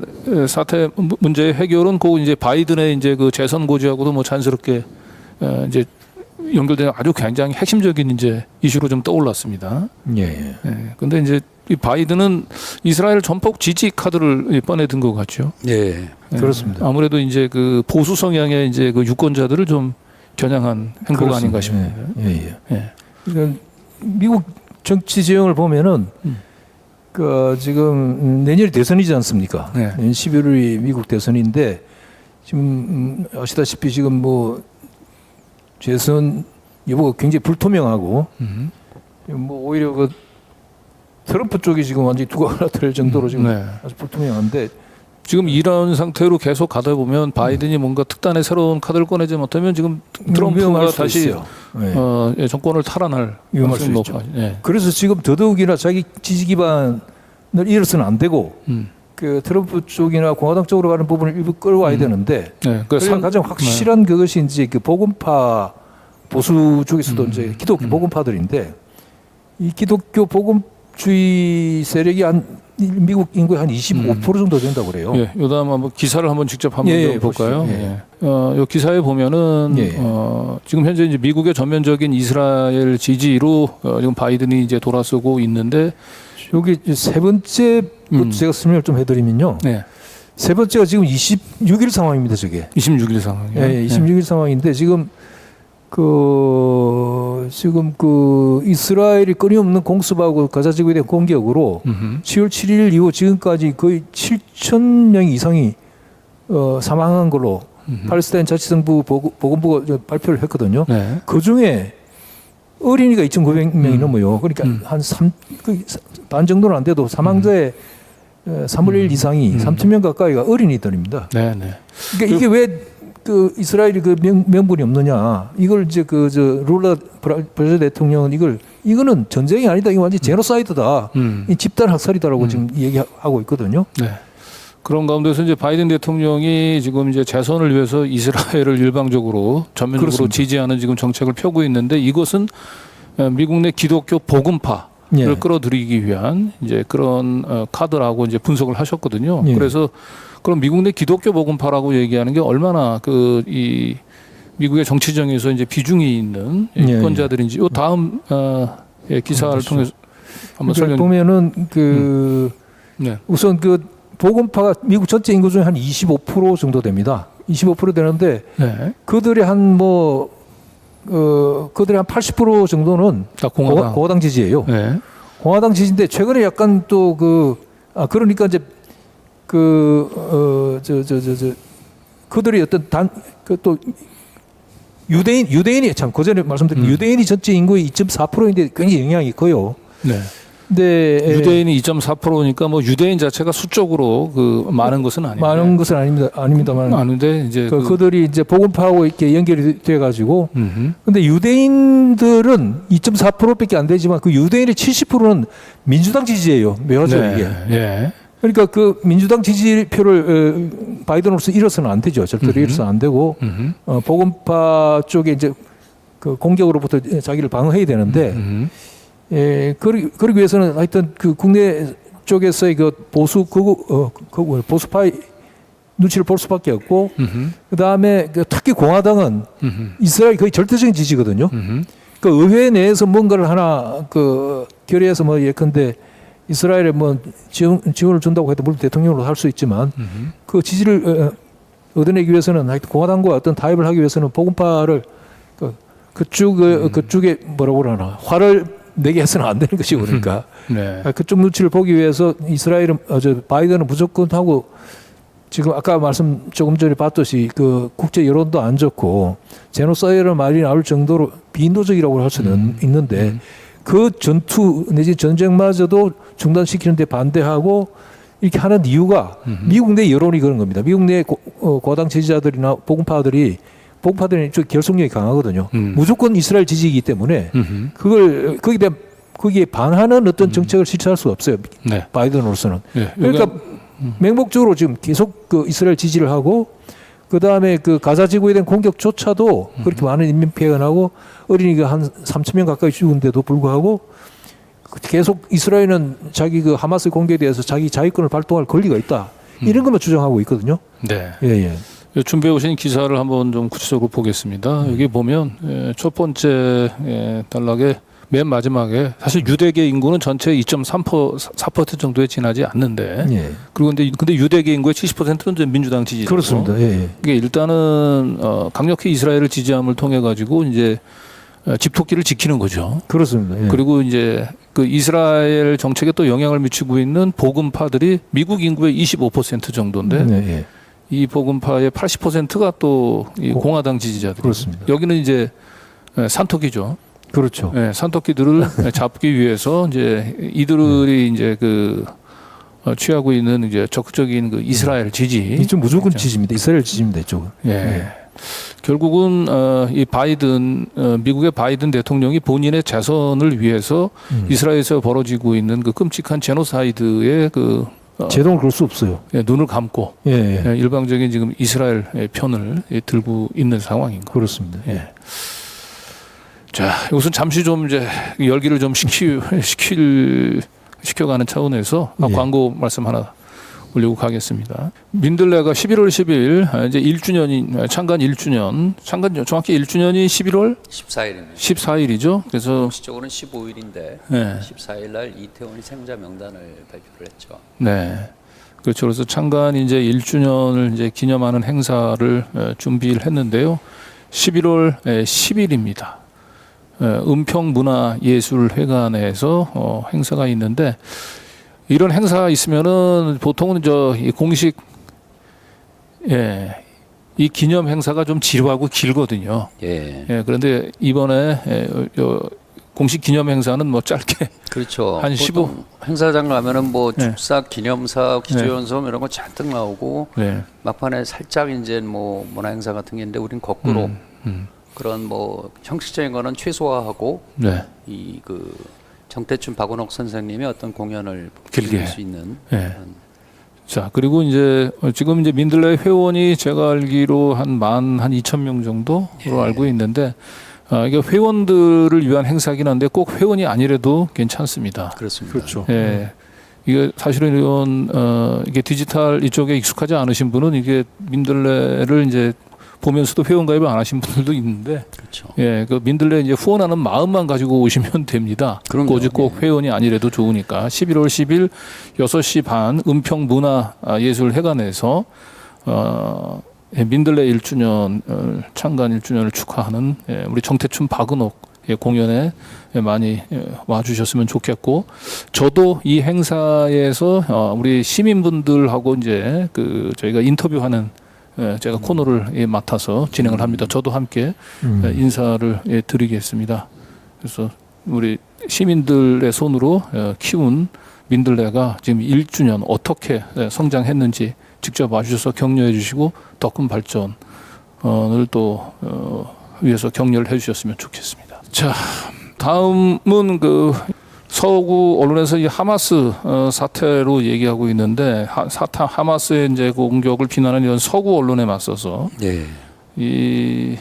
사태 문제 해결은 그 이제 바이든의 이제 그 재선 고지하고도 뭐 자연스럽게 이제 연결되는 아주 굉장히 핵심적인 이제 이슈로 좀 떠올랐습니다. 예. 근데 이제 이 바이든은 이스라엘 전폭 지지 카드를 꺼내 든 것 같죠. 예. 그렇습니다. 아무래도 이제 그 보수 성향의 이제 그 유권자들을 좀 겨냥한 행보가 아닌가 싶습니다. 예. 그러니까 미국 정치 지형을 보면은 그 지금 내년이 대선이지 않습니까? 네. 내년 11월이 미국 대선인데 지금 아시다시피 지금 뭐 재선 여부가 굉장히 불투명하고 뭐 오히려 그 트럼프 쪽이 지금 완전히 두가 갈라뜨릴 정도로 지금 네. 아주 불투명한데 지금 이런 상태로 계속 가다 보면 바이든이 뭔가 특단의 새로운 카드를 꺼내지 못하면 지금 트럼프가 위험할 수도 다시 있어요. 네. 예, 정권을 탈환할 위험할 가능성이 수 높아요. 예. 그래서 지금 더더욱이나 자기 지지 기반을 잃어서는 안 되고 그 트럼프 쪽이나 공화당 쪽으로 가는 부분을 일부 끌어와야 되는데 네. 그래서 가장 확실한 그것이 이제 그 복음파 보수 쪽에서도 이제 기독교 복음파들인데 이 기독교 복음주의 세력이 한 미국 인구의 한 25% 정도 된다고 그래요. 예, 요다음 한번 기사를 한번 직접 한번 예, 좀 볼까요? 보시죠. 예. 요 기사에 보면은 예. 지금 현재 이제 미국의 전면적인 이스라엘 지지로 지금 바이든이 이제 돌아서고 있는데 여기 세 번째부터 제가 설명을 좀 해드리면요. 네. 세 번째가 지금 26일 상황입니다. 저게. 26일 상황이요. 예, 26일 상황인데 지금 그 이스라엘이 끊임없는 공습하고 가자 지구에 대한 공격으로 10월 7일 이후 지금까지 거의 7천 명 이상이 사망한 걸로 팔레스타인 자치정부 보건부가 발표를 했거든요. 네. 그 중에 어린이가 2,900명이 넘어요. 그러니까 한 반 정도는 안 돼도 사망자의 3분의 1 이상이 3,000명 가까이가 어린이들입니다. 네, 네. 그러니까 이게 왜 그 이스라엘이 그 명분이 없느냐? 이걸 이제 그 저 룰라 브라질 대통령은 이거는 전쟁이 아니다. 이거 완전 제노사이드다. 이 집단 학살이다라고 지금 얘기하고 있거든요. 네. 그런 가운데서 이제 바이든 대통령이 지금 이제 재선을 위해서 이스라엘을 일방적으로 전면적으로 그렇습니다. 지지하는 지금 정책을 펴고 있는데 이것은 미국 내 기독교 복음파를 예. 끌어들이기 위한 이제 그런 카드라고 이제 분석을 하셨거든요. 예. 그래서 그럼 미국 내 기독교 복음파라고 얘기하는 게 얼마나 이 미국의 정치정에서 이제 비중이 있는 예, 유권자들인지 요 다음 기사를 통해서 한번 설명. 보면은 네. 우선 그 복음파가 미국 전체 인구 중에 한 25% 정도 됩니다. 25% 되는데 네. 그들의 한 그들의 한 80% 정도는 다 공화당. 공화당 지지예요. 네. 공화당 지지인데 최근에 약간 또 그러니까 이제 그들이 어떤 또 유대인이 참 그전에 말씀드린 유대인이 전체 인구의 2.4%인데 굉장히 영향이 커요. 네. 근데 유대인이 2.4%니까 뭐 유대인 자체가 수적으로 많은 것은 아닌데. 많은 것은 아닙니다만 아는데 이제 그들이 이제 복음파하고 이렇게 연결이 돼 가지고 근데 유대인들은 2.4%밖에 안 되지만 그 유대인의 70%는 민주당 지지예요. 묘하죠, 네. 이게. 예. 그러니까 그 민주당 지지표를 바이든으로서 잃어서는 안 되죠. 절대로 잃어서는 안 되고 복음파 쪽에 이제 그 공격으로부터 자기를 방어해야 되는데 그러기 위해서는 하여튼 그 국내 쪽에서의 그 보수파의 눈치를 볼 수밖에 없고 그 다음에 특히 공화당은 이스라엘 거의 절대적인 지지거든요. 그 의회 내에서 뭔가를 하나 결의해서 뭐 예컨대 이스라엘에 뭐 지원을 준다고 해도 물론 대통령으로 할 수 있지만 그 지지를 얻어내기 위해서는 하여튼 공화당과 어떤 타협을 하기 위해서는 복음파를 그쪽에 뭐라고 그러나 화를 내게 해서는 안 되는 것이 그러니까 네. 그쪽 눈치를 보기 위해서 이스라엘은 바이든은 무조건 하고 지금 아까 조금 전에 봤듯이 그 국제 여론도 안 좋고 제노사이드 말이 나올 정도로 비인도적이라고 할 수는 있는데 그 전투 내지 전쟁마저도 중단시키는 데 반대하고 이렇게 하는 이유가 미국 내 여론이 그런 겁니다. 미국 내 고당 지지자들이나 복음파들이 좀 결속력이 강하거든요. 무조건 이스라엘 지지이기 때문에 그걸 거기에 반하는 어떤 정책을 실천할 수가 없어요. 네. 바이든으로서는. 네. 그러니까 맹목적으로 지금 계속 그 이스라엘 지지를 하고 그 다음에 그 가자 지구에 대한 공격조차도 그렇게 많은 인명 피해가 나고 어린이가 한 3천 명 가까이 죽은데도 불구하고 계속 이스라엘은 자기 그 하마스 공격에 대해서 자기 자위권을 발동할 권리가 있다. 이런 것만 주장하고 있거든요. 네. 예, 예. 준비해 오신 기사를 한번 좀 구체적으로 보겠습니다. 여기 보면 첫 번째 단락에 맨 마지막에 사실 유대계 인구는 전체 2.4% 정도에 지나지 않는데 예. 그리고 근데 유대계 인구의 70%는 이제 민주당 지지죠. 그렇습니다. 예, 예. 이게 일단은 강력히 이스라엘을 지지함을 통해 가지고 이제 집토끼를 지키는 거죠. 그렇습니다. 예. 그리고 이제 그 이스라엘 정책에 또 영향을 미치고 있는 복음파들이 미국 인구의 25% 정도인데 예, 예. 이 복음파의 80%가 또 이 공화당 지지자들. 그렇습니다. 여기는 이제 산토끼죠. 그렇죠. 네, 산토끼들을 잡기 위해서 이제 이들이 이제 그 취하고 있는 이제 적극적인 그 이스라엘 지지. 이쪽 무조건 지지입니다. 이스라엘 지지입니다. 이쪽은. 예. 결국은 이 바이든 미국의 바이든 대통령이 본인의 재선을 위해서 이스라엘에서 벌어지고 있는 그 끔찍한 제노사이드의 그 제동을 걸 수 없어요. 눈을 감고 예, 예. 일방적인 지금 이스라엘 편을 들고 있는 상황인 거. 그렇습니다. 예. 자, 이것은 잠시 좀 이제 열기를 좀 시켜가는 차원에서 예. 광고 말씀 하나 올리고 가겠습니다. 민들레가 11월 10일 이제 1주년이 창간 1주년, 창간 정확히 1주년이 11월 14일입니다. 14일이죠. 그래서 공식적으로는 15일인데 네. 14일 날 이태원이 생자 명단을 발표를 했죠. 네. 그렇죠. 그래서 창간 이제 1주년을 이제 기념하는 행사를 준비를 했는데요. 11월 10일입니다. 은평문화예술회관에서 행사가 있는데 이런 행사 있으면은 보통은 이 공식 이 기념 행사가 좀 지루하고 길거든요. 예. 그런데 이번에 공식 기념 행사는 뭐 짧게 그렇죠. 한 15 행사장 가면은 뭐 네. 축사, 기념사, 기초연설 이런 거 잔뜩 나오고 네. 막판에 살짝 이제 뭐 문화 행사 같은 게 있는데 우린 거꾸로 그런 뭐 형식적인 거는 최소화하고 네. 이 그 정태춘 박원옥 선생님의 어떤 공연을 길게. 볼 수 있는 네. 자, 그리고 이제 지금 이제 민들레 회원이 제가 알기로 한 2,000명 정도로 알고 있는데 이게 회원들을 위한 행사긴 한데 꼭 회원이 아니래도 괜찮습니다. 그렇습니다. 그렇죠. 예. 이게 사실은 이런 이게 디지털 이쪽에 익숙하지 않으신 분은 이게 민들레를 이제 보면서도 회원 가입을 안 하신 분들도 있는데, 그렇죠. 예, 그 민들레 이제 후원하는 마음만 가지고 오시면 됩니다. 그럼요. 꼭 회원이 아니래도 좋으니까 11월 10일 6시 반 은평문화예술회관에서 민들레 1주년 창간 1주년을 축하하는 우리 정태춘 박은옥 공연에 많이 와주셨으면 좋겠고, 저도 이 행사에서 우리 시민분들하고 이제 그 저희가 인터뷰하는 제가 코너를 맡아서 진행을 합니다. 저도 함께 인사를 드리겠습니다. 그래서 우리 시민들의 손으로 키운 민들레가 지금 1주년 어떻게 성장했는지 직접 와주셔서 격려해 주시고 더 큰 발전을 또 위해서 격려를 해주셨으면 좋겠습니다. 자, 다음은 그 서구 언론에서 이 하마스 사태로 얘기하고 있는데 하마스의 이제 공격을 비난하는 이런 서구 언론에 맞서서 예. 이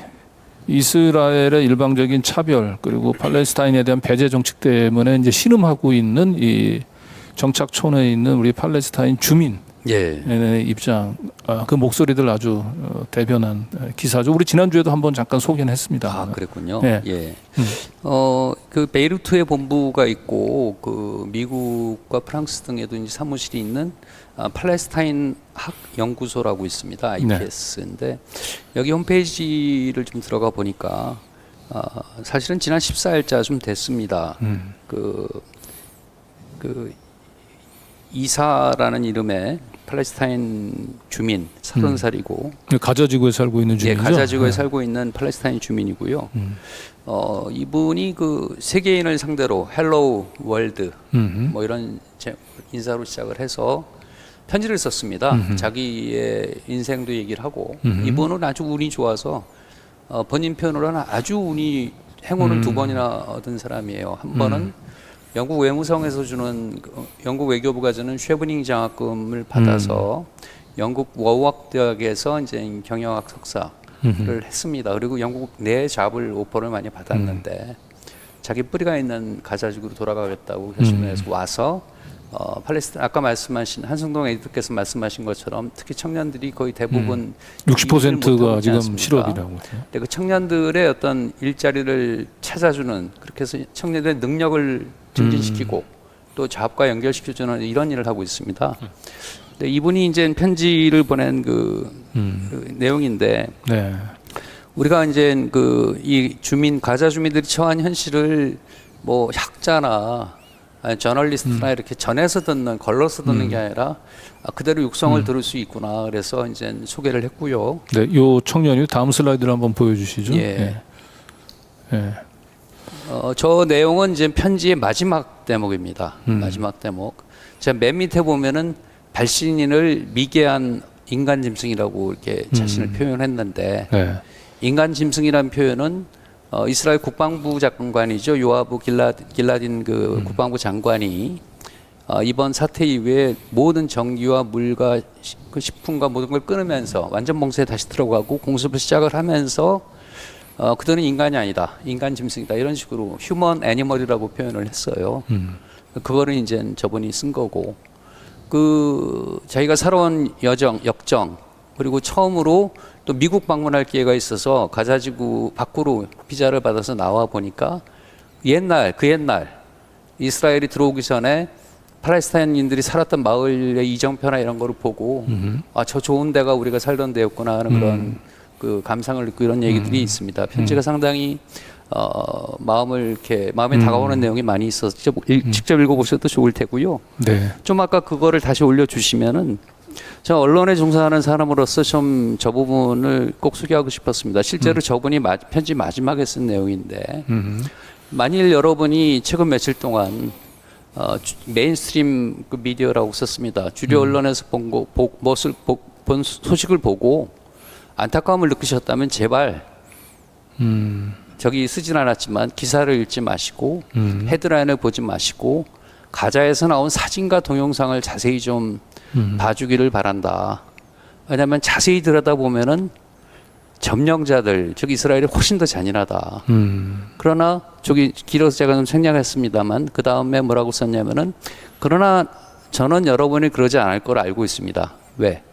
이스라엘의 일방적인 차별 그리고 팔레스타인에 대한 배제 정책 때문에 이제 신음하고 있는 이 정착촌에 있는 우리 팔레스타인 주민 예. 입장, 그 목소리들 아주 대변한 기사죠. 우리 지난주에도 한번 잠깐 소개는 했습니다. 아, 그랬군요. 네. 예. 그 베이루트에 본부가 있고 그 미국과 프랑스 등에도 이제 사무실이 있는 팔레스타인 학 연구소라고 있습니다. IPS인데 여기 홈페이지를 좀 들어가 보니까 사실은 지난 14일자 좀 됐습니다. 그 이사라는 이름의 팔레스타인 주민 30살이고 가자지구에 살고 있는 주민이죠. 예, 가자지구에 살고 있는 팔레스타인 주민이고요. 이분이 그 세계인을 상대로 헬로우 월드 뭐 이런 인사로 시작을 해서 편지를 썼습니다. 자기의 인생도 얘기를 하고 이분은 아주 운이 좋아서 번인편으로는 아주 운이 행운을 2번이나 얻은 사람이에요. 한 번은 영국 외무성에서 주는 영국 외교부가 주는 쉐브닝 장학금을 받아서 영국 워워크 대학에서 이제 경영학 석사를 했습니다. 그리고 영국 내 잡을 오퍼를 많이 받았는데 자기 뿌리가 있는 가자지구로 돌아가겠다고 결심해서 와서 팔레스타인 아까 말씀하신 한승동 에디터께서 말씀하신 것처럼 특히 청년들이 거의 대부분 60%가 지금 실업이라고 해요. 근데 그 청년들의 어떤 일자리를 찾아주는 그렇게 해서 청년들의 능력을 증진시키고 또 잡과 연결시켜주는 이런 일을 하고 있습니다. 근데 이분이 이제 편지를 보낸 그 내용인데 네. 우리가 이제 그 이 주민 가자 주민들이 처한 현실을 뭐 학자나 아니, 저널리스트나 이렇게 전해서 듣는 걸러서 듣는 게 아니라 그대로 육성을 들을 수 있구나. 그래서 이제 소개를 했고요. 네, 요 청년이 다음 슬라이드를 한번 보여주시죠. 예. 예. 저 내용은 이제 편지의 마지막 대목입니다. 마지막 대목. 제가 맨 밑에 보면은 발신인을 미개한 인간 짐승이라고 이렇게 자신을 표현했는데 네. 인간 짐승이라는 표현은 이스라엘 국방부 장관이죠. 요아부 길라딘 그 국방부 장관이 이번 사태 이후에 모든 전기와 물과 그 식품과 모든 걸 끊으면서 완전 봉쇄에 다시 들어가고 공습을 시작을 하면서 그들은 인간이 아니다. 인간 짐승이다. 이런 식으로 휴먼 애니멀이라고 표현을 했어요. 그거를 이제 저분이 쓴 거고 그 자기가 살아온 역정 그리고 처음으로 또 미국 방문할 기회가 있어서 가자지구 밖으로 비자를 받아서 나와 보니까 그 옛날 이스라엘이 들어오기 전에 팔레스타인인들이 살았던 마을의 이정표나 이런 거를 보고 저 좋은 데가 우리가 살던 데였구나 하는 그런 그 감상을 느끼고 이런 얘기들이 있습니다. 편지가 상당히 마음에 다가오는 내용이 많이 있어서 직접 읽어보셔도 좋을 테고요. 네. 좀 아까 그거를 다시 올려주시면은 제가 언론에 종사하는 사람으로서 좀 저 부분을 꼭 소개하고 싶었습니다. 실제로 저분이 편지 마지막에 쓴 내용인데 만일 여러분이 최근 며칠 동안 메인스트림 그 미디어라고 썼습니다. 주류 언론에서 본 소식을 보고 안타까움을 느끼셨다면 제발 저기 쓰진 않았지만 기사를 읽지 마시고 헤드라인을 보지 마시고 가자에서 나온 사진과 동영상을 자세히 좀 봐주기를 바란다. 왜냐하면 자세히 들여다보면은 점령자들, 즉 이스라엘이 훨씬 더 잔인하다. 그러나 저기 길어서 제가 좀 생략했습니다만 그 다음에 뭐라고 썼냐면은 그러나 저는 여러분이 그러지 않을 걸 알고 있습니다. 왜?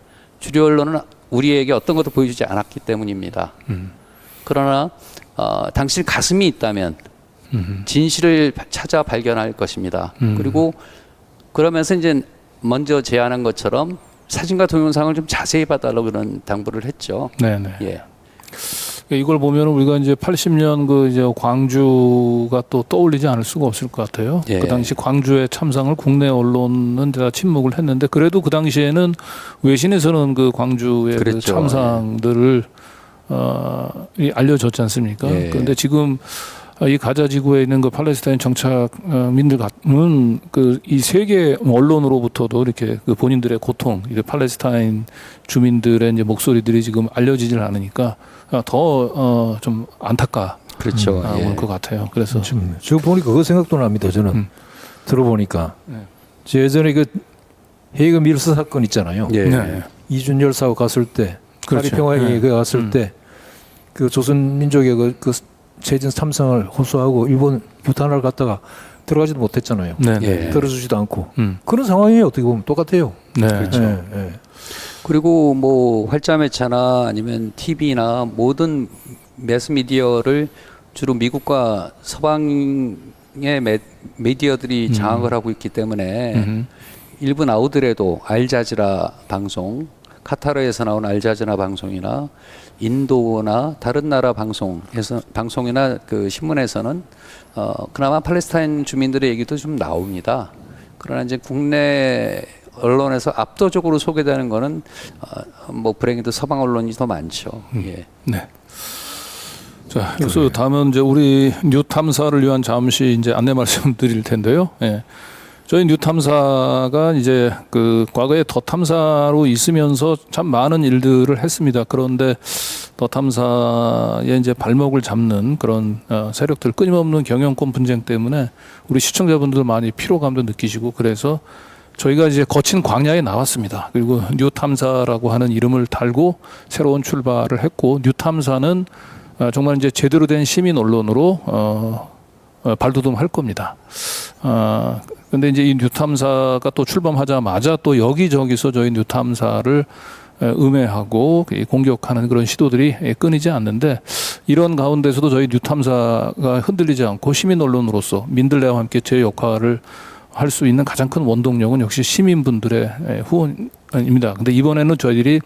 주류 언론은 우리에게 어떤 것도 보여주지 않았기 때문입니다. 그러나 당신 가슴이 있다면 진실을 찾아 발견할 것입니다. 그리고 그러면서 이제 먼저 제안한 것처럼 사진과 동영상을 좀 자세히 봐달라고 그런 당부를 했죠. 네네. 예. 이걸 보면 우리가 이제 80년 그 이제 광주가 또 떠올리지 않을 수가 없을 것 같아요. 예. 그 당시 광주의 참상을 국내 언론은 다 침묵을 했는데 그래도 그 당시에는 외신에서는 그 광주의 그 그랬죠. 참상들을 알려졌지 않습니까? 예. 그런데 지금 이 가자 지구에 있는 그 팔레스타인 정착민들 같은 그 이 세계 언론으로부터도 이렇게 그 본인들의 고통, 이제 팔레스타인 주민들의 이제 목소리들이 지금 알려지질 않으니까 더 좀 안타까운 그렇죠. 예. 것 같아요. 그래서 저 보니까 그거 생각도 납니다. 저는 들어보니까 예전에 그 헤이그 밀스 사건 있잖아요. 예. 네. 이준열 사고 갔을 때, 그렇죠. 파리평화회의에 네. 갔을 때 그 조선민족의 그 체진 참상을 호소하고 일본 부탄을 갔다가 들어가지도 못했잖아요. 네. 예. 들어주지도 않고 그런 상황이에요. 어떻게 보면 똑같아요. 네. 그렇죠. 예, 예. 그리고 뭐 활자매체나 아니면 TV나 모든 매스미디어를 주로 미국과 서방의 미디어들이 장악을 하고 있기 때문에 일부 나오더라도 알자지라 방송, 카타르에서 나온 알자지라 방송이나 인도나 다른 나라 방송이나 그 신문에서는 그나마 팔레스타인 주민들의 얘기도 좀 나옵니다. 그러나 이제 국내 언론에서 압도적으로 소개되는 거는 뭐 불행히도 서방 언론이 더 많죠. 예. 네. 자, 그래서 다음은 이제 우리 뉴 탐사를 위한 잠시 이제 안내 말씀드릴 텐데요. 예. 저희 뉴 탐사가 이제 그 과거에 더 탐사로 있으면서 참 많은 일들을 했습니다. 그런데 더 탐사의 이제 발목을 잡는 그런 세력들 끊임없는 경영권 분쟁 때문에 우리 시청자분들 많이 피로감도 느끼시고 그래서 저희가 이제 거친 광야에 나왔습니다. 그리고 뉴탐사라고 하는 이름을 달고 새로운 출발을 했고, 뉴탐사는 정말 이제 제대로 된 시민 언론으로 발돋움할 겁니다. 근데 이제 이 뉴탐사가 또 출범하자마자 또 여기저기서 저희 뉴탐사를 음해하고 공격하는 그런 시도들이 끊이지 않는데, 이런 가운데서도 저희 뉴탐사가 흔들리지 않고 시민 언론으로서 민들레와 함께 제 역할을 할 수 있는 가장 큰 원동력은 역시 시민분들의 후원입니다. 근데 이번에는 저희들이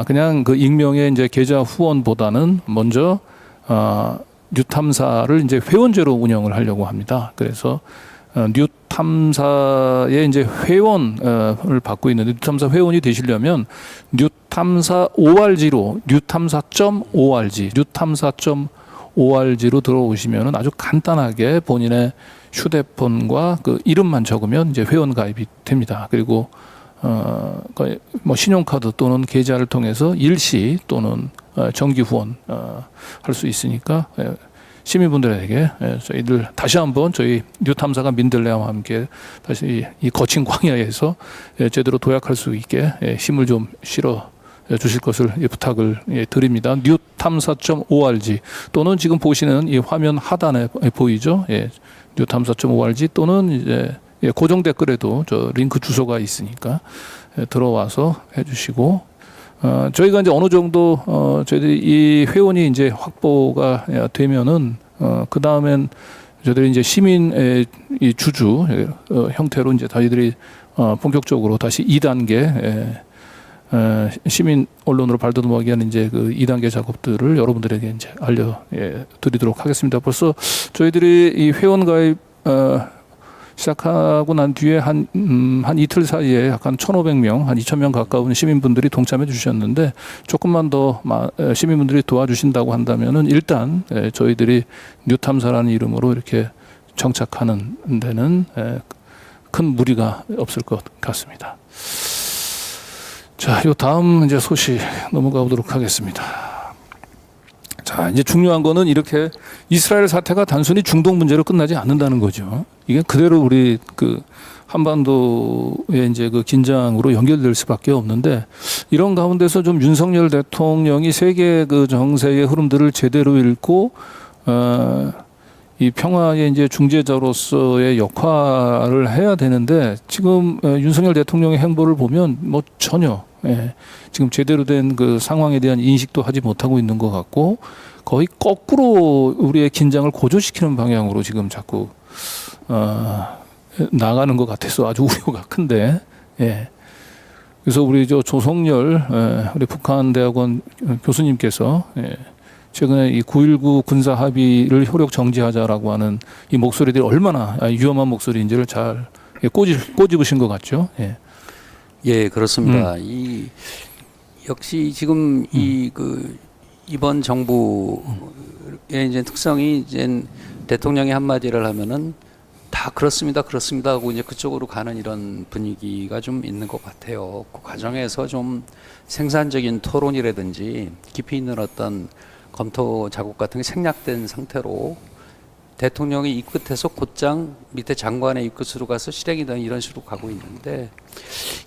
그냥 그 익명의 이제 계좌 후원보다는 먼저 뉴탐사를 이제 회원제로 운영을 하려고 합니다. 그래서 뉴탐사의 이제 회원을 받고 있는데, 뉴탐사 회원이 되시려면 뉴탐사 ORG로 뉴탐사.org로 들어오시면은 아주 간단하게 본인의 휴대폰과 그 이름만 적으면 이제 회원 가입이 됩니다. 그리고 뭐 신용카드 또는 계좌를 통해서 일시 또는 정기 후원 할 수 있으니까 시민분들에게 저희들 다시 한번 저희 뉴탐사가 민들레와 함께 다시 이 거친 광야에서 제대로 도약할 수 있게 힘을 좀 실어 주실 것을 부탁을 드립니다. 뉴탐사.org 또는 지금 보시는 이 화면 하단에 보이죠? 뉴탐사.org 또는 이제 고정 댓글에도 저 링크 주소가 있으니까 들어와서 해주시고, 저희가 이제 어느 정도 저희들이 이 회원이 이제 확보가 되면은 그 다음엔 저희들이 이제 시민의 이 주주 형태로 이제 저희들이 본격적으로 다시 2단계 시민 언론으로 발돋움하기 위한 이제 그 2단계 작업들을 여러분들에게 이제 알려드리도록 하겠습니다. 벌써 저희들이 이 회원 가입 시작하고 난 뒤에 한 이틀 사이에 약간 1,500명, 한 2,000명 가까운 시민분들이 동참해 주셨는데, 조금만 더 시민분들이 도와주신다고 한다면은 일단 저희들이 뉴탐사라는 이름으로 이렇게 정착하는 데는 큰 무리가 없을 것 같습니다. 자, 요 다음 이제 소식 넘어가 보도록 하겠습니다. 자, 이제 중요한 거는 이렇게 이스라엘 사태가 단순히 중동 문제로 끝나지 않는다는 거죠. 이게 그대로 우리 그 한반도의 이제 그 긴장으로 연결될 수밖에 없는데, 이런 가운데서 좀 윤석열 대통령이 세계 그 정세의 흐름들을 제대로 읽고 이 평화의 이제 중재자로서의 역할을 해야 되는데, 지금 윤석열 대통령의 행보를 보면 뭐 전혀 지금 제대로 된 그 상황에 대한 인식도 하지 못하고 있는 것 같고, 거의 거꾸로 우리의 긴장을 고조시키는 방향으로 지금 자꾸 나가는 것 같아서 아주 우려가 큰데, 그래서 우리 저 조성열 우리 북한대학원 교수님께서 최근에 이 9.19 군사 합의를 효력 정지하자라고 하는 이 목소리들이 얼마나 위험한 목소리인지를 잘 꼬집으신 것 같죠. 예, 그렇습니다. 이 역시 지금 이번 정부의 이제 특성이 이제 대통령이 한마디를 하면은 다 그렇습니다 하고 이제 그쪽으로 가는 이런 분위기가 좀 있는 것 같아요. 그 과정에서 좀 생산적인 토론이라든지 깊이 있는 어떤 검토 작업 같은 게 생략된 상태로 대통령이 이 끝에서 곧장 밑에 장관의 이 끝으로 가서 실행이다 이런 식으로 가고 있는데,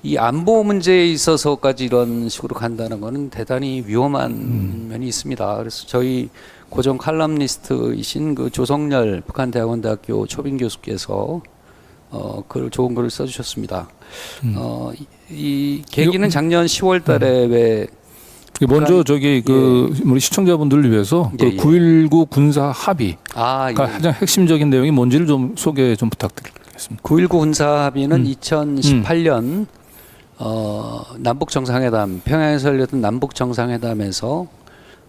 이 안보 문제에 있어서까지 이런 식으로 간다는 것은 대단히 위험한 면이 있습니다. 그래서 저희 고정 칼럼니스트이신 그 조성열 북한대학원대학교 초빙 교수께서 좋은 글을 써주셨습니다. 이 계기는 작년 10월달에 왜 먼저 저기 우리 시청자분들을 위해서 그 9.19 군사 합의 가장 핵심적인 내용이 뭔지를 좀 소개 좀 부탁드리겠습니다. 9.19 군사 합의는 2018년 남북 정상회담, 평양에서 열렸던 남북 정상회담에서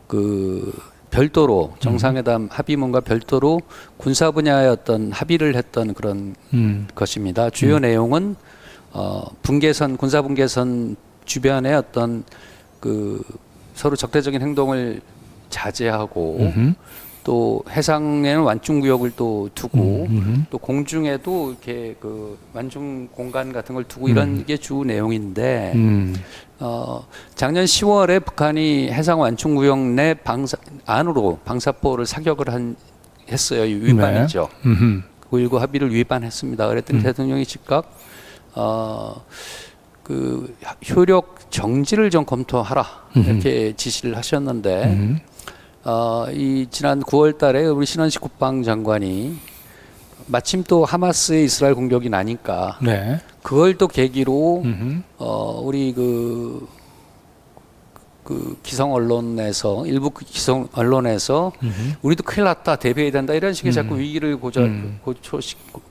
그 별도로 정상회담 합의문과 별도로 군사 분야의 어떤 합의를 했던 그런 것입니다. 주요 내용은 분계선, 군사 분계선 주변의 어떤 그 서로 적대적인 행동을 자제하고 또 해상에는 완충 구역을 또 두고 또 공중에도 이렇게 그 완충 공간 같은 걸 두고 이런 게 주 내용인데, 작년 10월에 북한이 해상 완충 구역 내 안으로 방사포를 사격을 했어요. 위반이죠. 9.19 합의를 위반했습니다. 그랬더니 대통령이 즉각 그 효력 정지를 좀 검토하라 이렇게 지시를 하셨는데 이 지난 9월달에 우리 신원식 국방장관이 마침 또 하마스의 이스라엘 공격이 나니까 네. 그걸 또 계기로 우리 그 기성 언론에서 일부 그 기성 언론에서 우리도 큰일 났다 대비해야 된다 이런 식의 자꾸 위기를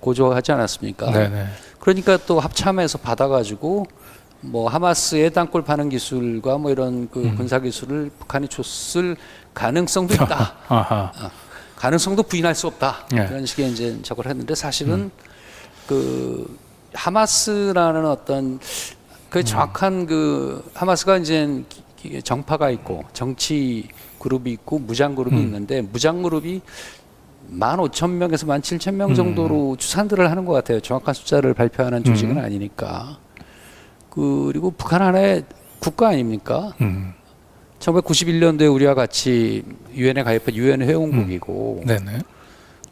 고조하지 않았습니까? 네네. 그러니까 또 합참에서 받아가지고 뭐 하마스의 땅굴 파는 기술과 뭐 이런 그 군사 기술을 북한이 줬을 가능성도 있다. 아하. 가능성도 부인할 수 없다. 네. 이런 식의 이제 저걸 했는데 사실은 그 하마스라는 어떤 그 정확한 그 하마스가 이제 정파가 있고 정치 그룹이 있고 무장 그룹이 있는데 무장 그룹이 15,000명에서 17,000명 정도로 추산들을 하는 것 같아요. 정확한 숫자를 발표하는 조직은 아니니까. 그리고 북한 하나의 국가 아닙니까? 1991년도에 우리와 같이 유엔에 가입한 유엔 회원국이고 네네.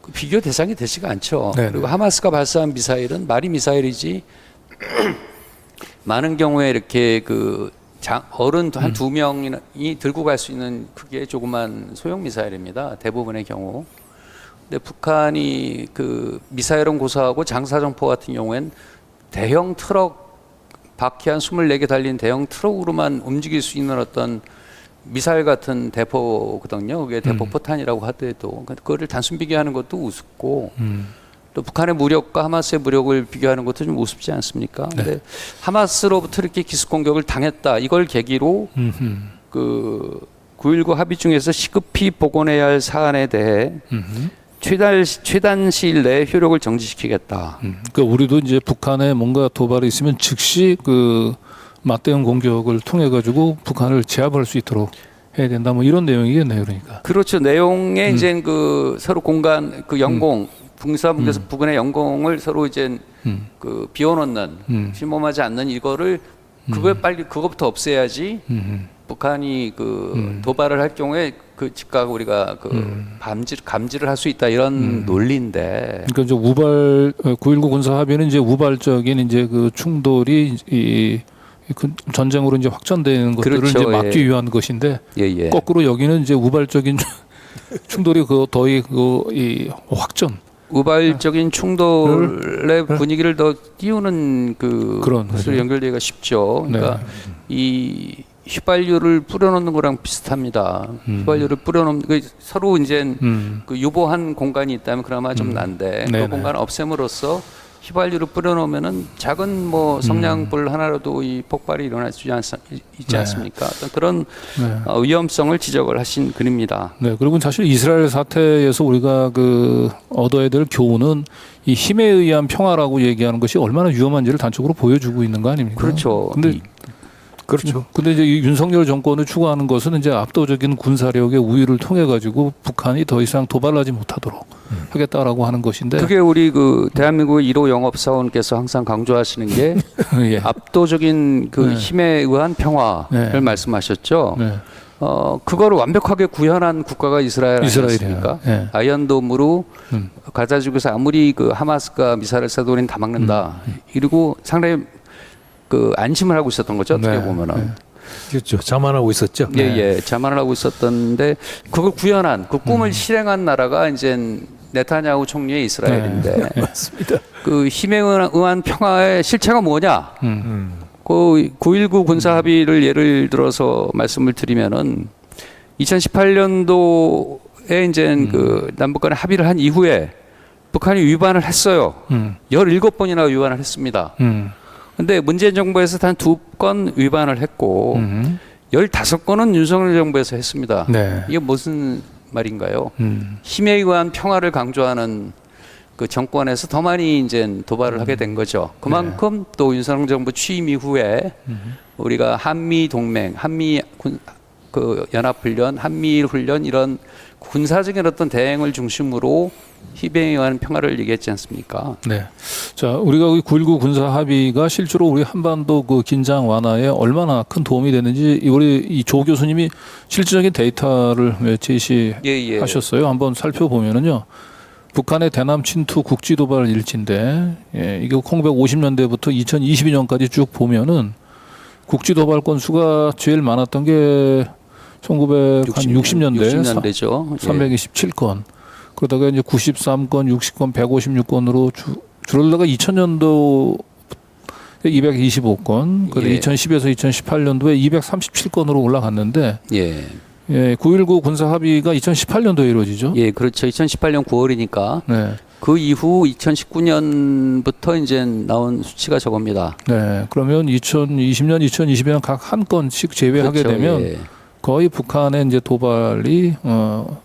그 비교 대상이 되지가 않죠. 네네. 그리고 하마스가 발사한 미사일은 말이 미사일이지 많은 경우에 이렇게 그 어른 한 2명이 들고 갈 수 있는 크기의 조그만 소형 미사일입니다. 대부분의 경우. 근데 북한이 그 미사일은 고사하고 장사정포 같은 경우엔 대형 트럭 바퀴 한 24개 달린 대형 트럭으로만 움직일 수 있는 어떤 미사일 같은 대포거든요. 그게 대포 포탄이라고 하더라도 그거를 단순 비교하는 것도 우습고 또 북한의 무력과 하마스의 무력을 비교하는 것도 좀 우습지 않습니까? 네. 근데 하마스로부터 이렇게 기습 공격을 당했다. 이걸 계기로 그 9.19 합의 중에서 시급히 복원해야 할 사안에 대해 최단 시일 내에 효력을 정지시키겠다. 그러니까 우리도 이제 북한에 뭔가 도발이 있으면 즉시 그 맞대응 공격을 통해 가지고 북한을 제압할 수 있도록 해야 된다. 뭐 이런 내용이겠네요, 그러니까. 그렇죠. 내용에 이제 그 서로 공간 그 영공 북서부에서 부근의 영공을 서로 이제 그 비워놓는 침범하지 않는 이거를 그걸 빨리 그거부터 없애야지. 북한이 그 도발을 할 경우에 그 즉각 우리가 그 감지를 할 수 있다 이런 논리인데. 그러니까 이제 9.19 군사 합의는 이제 우발적인 이제 그 충돌이 그 전쟁으로 이제 확전되는 것들을 그렇죠. 이제 막기 예. 위한 것인데 예. 거꾸로 여기는 이제 우발적인 충돌이 그 더이 이 확전 우발적인 충돌의 분위기를 더 띄우는 그런 것으로 거죠. 연결되기가 쉽죠. 그러니까 이 휘발유를 뿌려놓는 거랑 비슷합니다. 휘발유를 뿌려놓는 그 서로 이제 그 유보한 공간이 있다면 그나마 좀 난데 네네. 그 공간을 없앰으로써 휘발유를 뿌려놓으면은 작은 뭐 성냥불 하나라도 이 폭발이 일어날 수 있지 않습니까? 어떤 그런 위험성을 지적을 하신 글입니다. 네, 그리고 사실 이스라엘 사태에서 우리가 그 얻어야 될 교훈은 이 힘에 의한 평화라고 얘기하는 것이 얼마나 위험한지를 단적으로 보여주고 있는 거 아닙니까? 그렇죠. 근데 그렇죠. 근데 이제 이 윤석열 정권을 추구하는 것은 이제 압도적인 군사력의 우위를 통해 가지고 북한이 더 이상 도발하지 못하도록 하겠다라고 하는 것인데 그게 우리 그 대한민국 1호 영업사원께서 항상 강조하시는 게 예. 압도적인 그 네. 힘에 의한 평화를 네. 말씀하셨죠. 네. 그거를 완벽하게 구현한 국가가 이스라엘 아니었습니까? 네. 아이언돔으로 가자지구에서 아무리 그 하마스가 미사일 쏴도 다 막는다. 이러고 상당히 그 안심을 하고 있었던 거죠. 어떻게 네. 보면은. 그렇죠. 자만하고 있었죠. 예. 자만을 하고 있었던데 그걸 구현한 그 꿈을 실행한 나라가 이제 네타냐후 총리의 이스라엘인데 맞습니다. 그 힘에 의한 평화의 실체가 뭐냐? 그 9.19 군사 합의를 예를 들어서 말씀을 드리면은 2018년도에 이제 그 남북 간에 합의를 한 이후에 북한이 위반을 했어요. 17번이나 위반을 했습니다. 근데 문재인 정부에서 단 2건 위반을 했고 15건은 윤석열 정부에서 했습니다. 네. 이게 무슨 말인가요? 힘에 의한 평화를 강조하는 그 정권에서 더 많이 이제 도발을 하게 된 거죠. 그만큼 또 윤석열 정부 취임 이후에 우리가 한미 동맹, 그 연합훈련, 한미일 훈련 이런 군사적인 어떤 대응을 중심으로 힘에 의한 평화를 얘기했지 않습니까? 네. 자, 우리가 9.19 군사 합의가 실제로 우리 한반도 그 긴장 완화에 얼마나 큰 도움이 됐는지 우리 이 조 교수님이 실질적인 데이터를 제시하셨어요. 한번 살펴보면은요. 북한의 대남 침투 국지 도발 일지인데 이게 1950년대부터 2022년까지 쭉 보면은 국지 도발 건수가 제일 많았던 게 1960년대 60년대죠. 327건. 그러다가 이제 93건, 60건, 156건으로 줄어들다가 2000년도 225건, 그리고 예. 2010에서 2018년도에 237건으로 올라갔는데 예. 9.19 군사 합의가 2018년도에 이루어지죠. 예, 그렇죠. 2018년 9월이니까 네. 그 이후 2019년부터 이제 나온 수치가 저겁니다. 네. 그러면 2020년, 2022년 각 한 건씩 제외하게 그렇죠. 되면 예. 거의 북한의 이제 도발이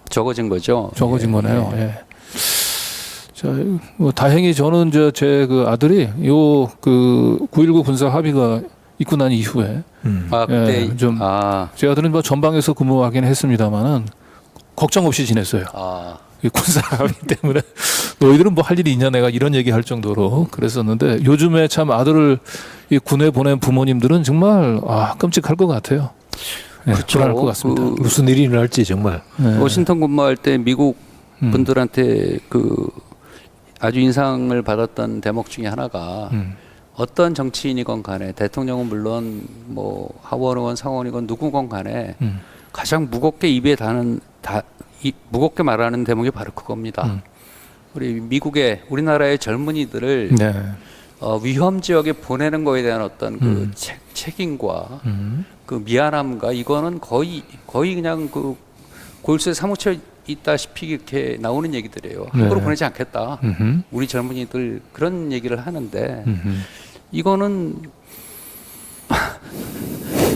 적어진 거죠. 적어진 예. 거네요. 예. 자, 뭐 다행히 저는 제 그 아들이 요 그 9.19 군사 합의가 있고 난 이후에 아, 그때 좀 제 아들은 뭐 전방에서 근무하긴 했습니다만은 걱정 없이 지냈어요. 이 군사 합의 때문에 너희들은 뭐 할 일이 있냐 내가 이런 얘기 할 정도로 그랬었는데 요즘에 참 아들을 이 군에 보낸 부모님들은 정말 끔찍할 것 같아요. 네, 그렇죠. 불안할 것 같습니다. 무슨 일이 일어날지 정말. 네. 워싱턴 근무할 때 미국 분들한테 그 아주 인상을 받았던 대목 중에 하나가 어떤 정치인이건 간에 대통령은 물론 뭐 하원의원 상원의원 누구건 간에 가장 무겁게 입에 무겁게 말하는 대목이 바로 그겁니다. 우리나라의 젊은이들을 네. 위험 지역에 보내는 거에 대한 어떤 그 책임과 그 미안함과 이거는 거의 그냥 그 골수에 사무쳐 있다시피 이렇게 나오는 얘기들이에요. 함부로 보내지 않겠다. 우리 젊은이들 그런 얘기를 하는데 이거는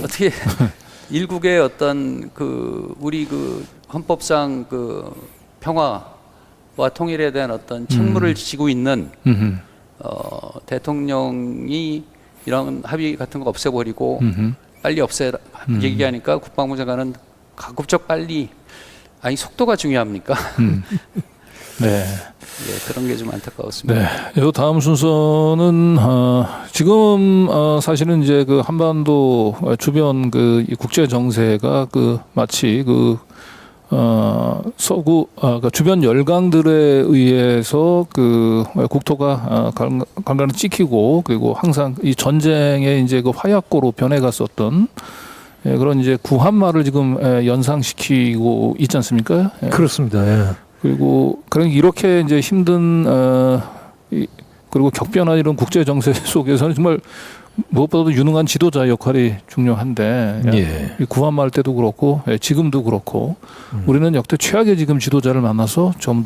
어떻게 일국의 어떤 그 우리 그 헌법상 그 평화와 통일에 대한 어떤 책무를 지고 있는 대통령이 이런 합의 같은 거 없애버리고 빨리 없애라 얘기하니까 국방부 장관은 가급적 빨리 속도가 중요합니까? 네. 예, 그런 게 좀 안타까웠습니다. 네. 요 다음 순서는 지금 사실은 이제 그 한반도 주변 그 국제 정세가 그 마치 그 서구 그 주변 열강들에 의해서 그 국토가 간간히 찍히고 그리고 항상 이 전쟁의 이제 그 화약고로 변해갔었던 그런 이제 구한말을 지금 연상시키고 있지 않습니까? 그렇습니다. 예. 그리고 이렇게 이제 힘든 그리고 격변한 이런 국제 정세 속에서는 정말 무엇보다도 유능한 지도자 역할이 중요한데 예. 이 구한말 때도 그렇고 지금도 그렇고 우리는 역대 최악의 지금 지도자를 만나서 좀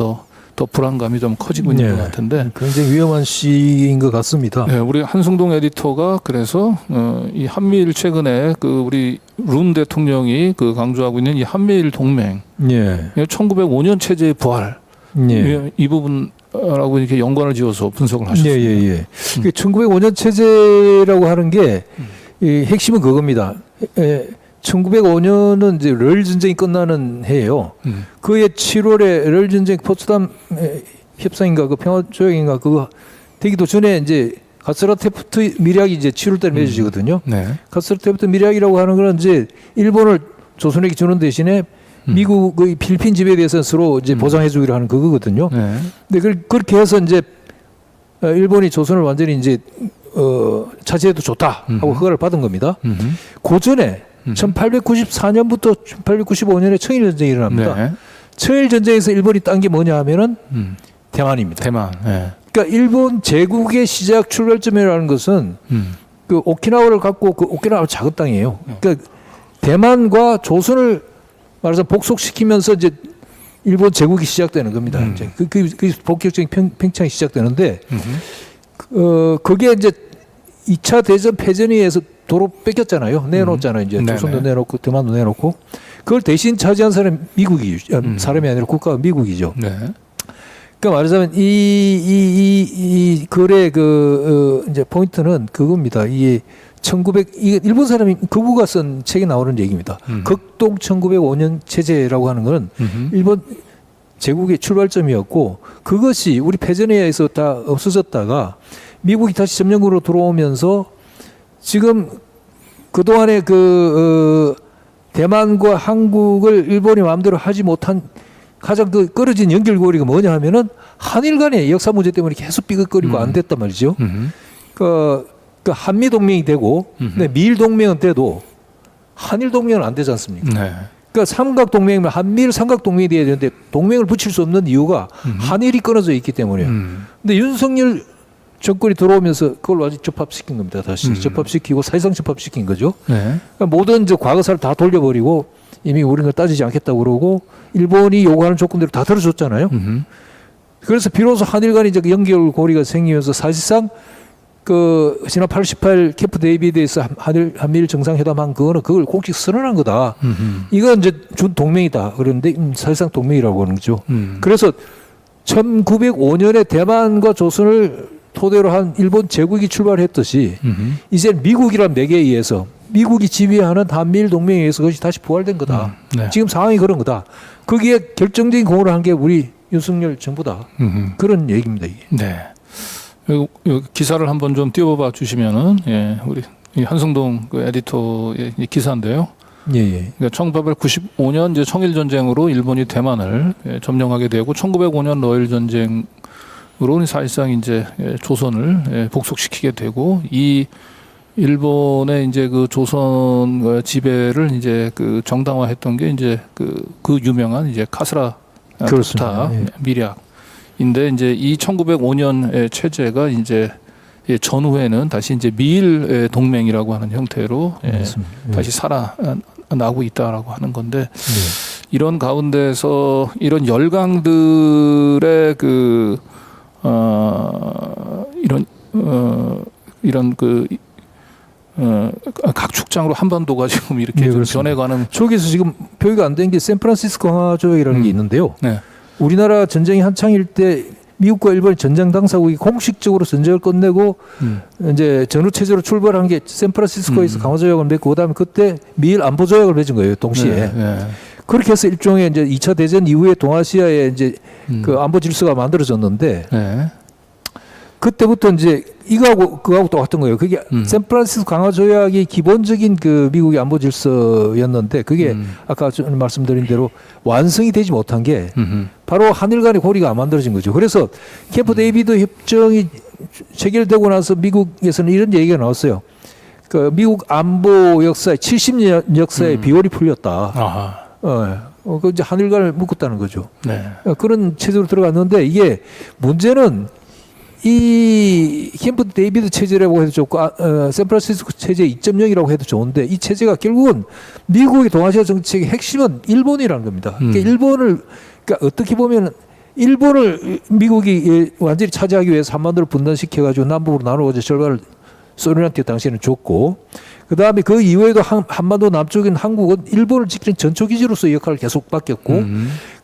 더 불안감이 좀 커지고 있는 것 같은데 굉장히 위험한 시기인 것 같습니다. 네, 우리 한승동 에디터가 그래서 이 한미일 최근에 그 우리 룬 대통령이 그 강조하고 있는 이 한미일 동맹, 1905년 체제의 부활, 이 부분하고 이렇게 연관을 지어서 분석을 하셨습니다. 1905년 체제라고 하는 게 이 핵심은 그겁니다. 1905년은 이제 럴 전쟁이 끝나는 해예요. 그해 7월에 럴 전쟁 포츠담 협상인가 그 평화 조약인가 그거 되기도 전에 이제 가스라테프트 밀약이 이제 7월달에 맺어지거든요. 가스라테프트 밀약이라고 하는 거는 이제 일본을 조선에게 주는 대신에 미국의 필리핀 지배에 대해서 서로 이제 보장해주기로 하는 그거거든요. 근데 그렇게 해서 이제 일본이 조선을 완전히 이제 차지해도 좋다 하고 허가를 받은 겁니다. 그 전에 1894년부터 1895년에 청일전쟁이 일어납니다. 청일전쟁에서 일본이 딴 게 뭐냐 하면은 대만입니다. 그러니까 일본 제국의 시작 출발점이라는 것은 그 오키나와를 갖고 그 오키나와 작은 땅이에요. 그러니까 대만과 조선을 말해서 복속시키면서 이제 일본 제국이 시작되는 겁니다. 이제 그 본격적인 팽창이 시작되는데 그게 이제 2차 대전 패전에 의해서 도로 뺏겼잖아요. 내놓았잖아요. 이제 조선도 내놓고 대만도 내놓고 그걸 대신 차지한 사람이 사람이 아니라 국가가 미국이죠. 그러니까 말하자면 이 글의 이제 포인트는 그겁니다. 이게 일본 사람이 그부가 쓴 책에 나오는 얘기입니다. 극동 1905년 체제라고 하는 것은 일본 제국의 출발점이었고 그것이 우리 패전에 의해서 다 없어졌다가 미국이 다시 점령으로 들어오면서 지금 그동안에 대만과 한국을 일본이 마음대로 하지 못한 가장 그 끊어진 연결고리가 뭐냐 하면은 한일 간의 역사 문제 때문에 계속 삐걱거리고 안 됐단 말이죠. 그 한미 동맹이 되고, 근데 미일 동맹은 돼도 한일 동맹은 안 되지 않습니까? 네. 그러니까 삼각 동맹이면 한미일 삼각 동맹이 돼야 되는데 동맹을 붙일 수 없는 이유가 한일이 끊어져 있기 때문이에요. 근데 윤석열 정권이 들어오면서 그걸 완전 접합시킨 겁니다. 다시 접합시키고 사실상 접합시킨 거죠. 네. 그러니까 모든 저 과거사를 다 돌려버리고 이미 우리는 따지지 않겠다고 그러고 일본이 요구하는 조건대로 다 들어줬잖아요. 그래서 비로소 한일 간의 이제 연결고리가 생기면서 사실상 그 지난 88 캠프 데이비드에서 한미일 정상회담 한 그거는 그걸 공식 선언한 거다. 이건 이제 준 동맹이다. 그런데 사실상 동맹이라고 하는 거죠. 그래서 1905년에 대만과 조선을 토대로 한 일본 제국이 출발했듯이 이제 미국이란 맥에 의해서 미국이 지휘하는 한미일 동맹에 의해서 그것이 다시 부활된 거다. 네. 지금 상황이 그런 거다. 거기에 결정적인 공헌을 한 게 우리 윤석열 정부다. 그런 얘기입니다. 이게. 네. 요 기사를 한번 좀 띄워봐 주시면은, 예, 우리 이 한승동 그 에디터의 이 기사인데요. 예, 예. 그러니까 1895년 이제 청일 전쟁으로 일본이 대만을 점령하게 되고 1905년 러일 전쟁으로 사실상 이제 조선을 복속시키게 되고 이 일본의 이제 그 조선 지배를 이제 그 정당화했던 게 이제 그 유명한 이제 카스라 그렇습니다. 부타 예. 밀약인데 이제 이 1905년의 체제가 이제 전후에는 다시 이제 미일 동맹이라고 하는 형태로 맞습니다. 예. 다시 살아나고 있다라고 하는 건데 네. 이런 가운데서 이런 열강들의 각 축장으로 한반도가 지금 이렇게 네, 좀 그렇습니다. 변해가는. 저기서 지금 표기가 안 된 게 샌프란시스코 강화 조약이라는 게 있는데요. 네. 우리나라 전쟁이 한창일 때 미국과 일본이 전쟁 당사국이 공식적으로 전쟁을 끝내고 이제 전후 체제로 출발한 게 샌프란시스코에서 강화 조약을 맺고 그다음에 그때 미일 안보 조약을 맺은 거예요. 동시에. 네, 네. 그렇게 해서 일종의 이제 2차 대전 이후에 동아시아에 이제 그 안보 질서가 만들어졌는데 네. 그때부터 이제 이거하고 그거하고 똑같은 거예요. 그게 샌프란시스코 강화 조약이 기본적인 그 미국의 안보 질서였는데 그게 아까 좀 말씀드린 대로 완성이 되지 못한 게 바로 한일 간의 고리가 안 만들어진 거죠. 그래서 캠프 데이비드 협정이 체결되고 나서 미국에서는 이런 얘기가 나왔어요. 그 미국 안보 역사의 70년 역사의 비월이 풀렸다. 아하. 그 이제 한일 간을 묶었다는 거죠. 네. 그런 체제로 들어갔는데 이게 문제는 이 캠프 데이비드 체제라고 해도 좋고 샌프란시스코 체제 2.0이라고 해도 좋은데 이 체제가 결국은 미국의 동아시아 정책의 핵심은 일본이라는 겁니다. 그러니까 일본을 그러니까 어떻게 보면 일본을 미국이 완전히 차지하기 위해서 한반도를 분단시켜가지고 남북으로 나누어서 절반을 소련한테 당시에는 줬고 그다음에 그 이후에도 한반도 남쪽인 한국은 일본을 지키는 전초기지로서 역할을 계속 맡겼고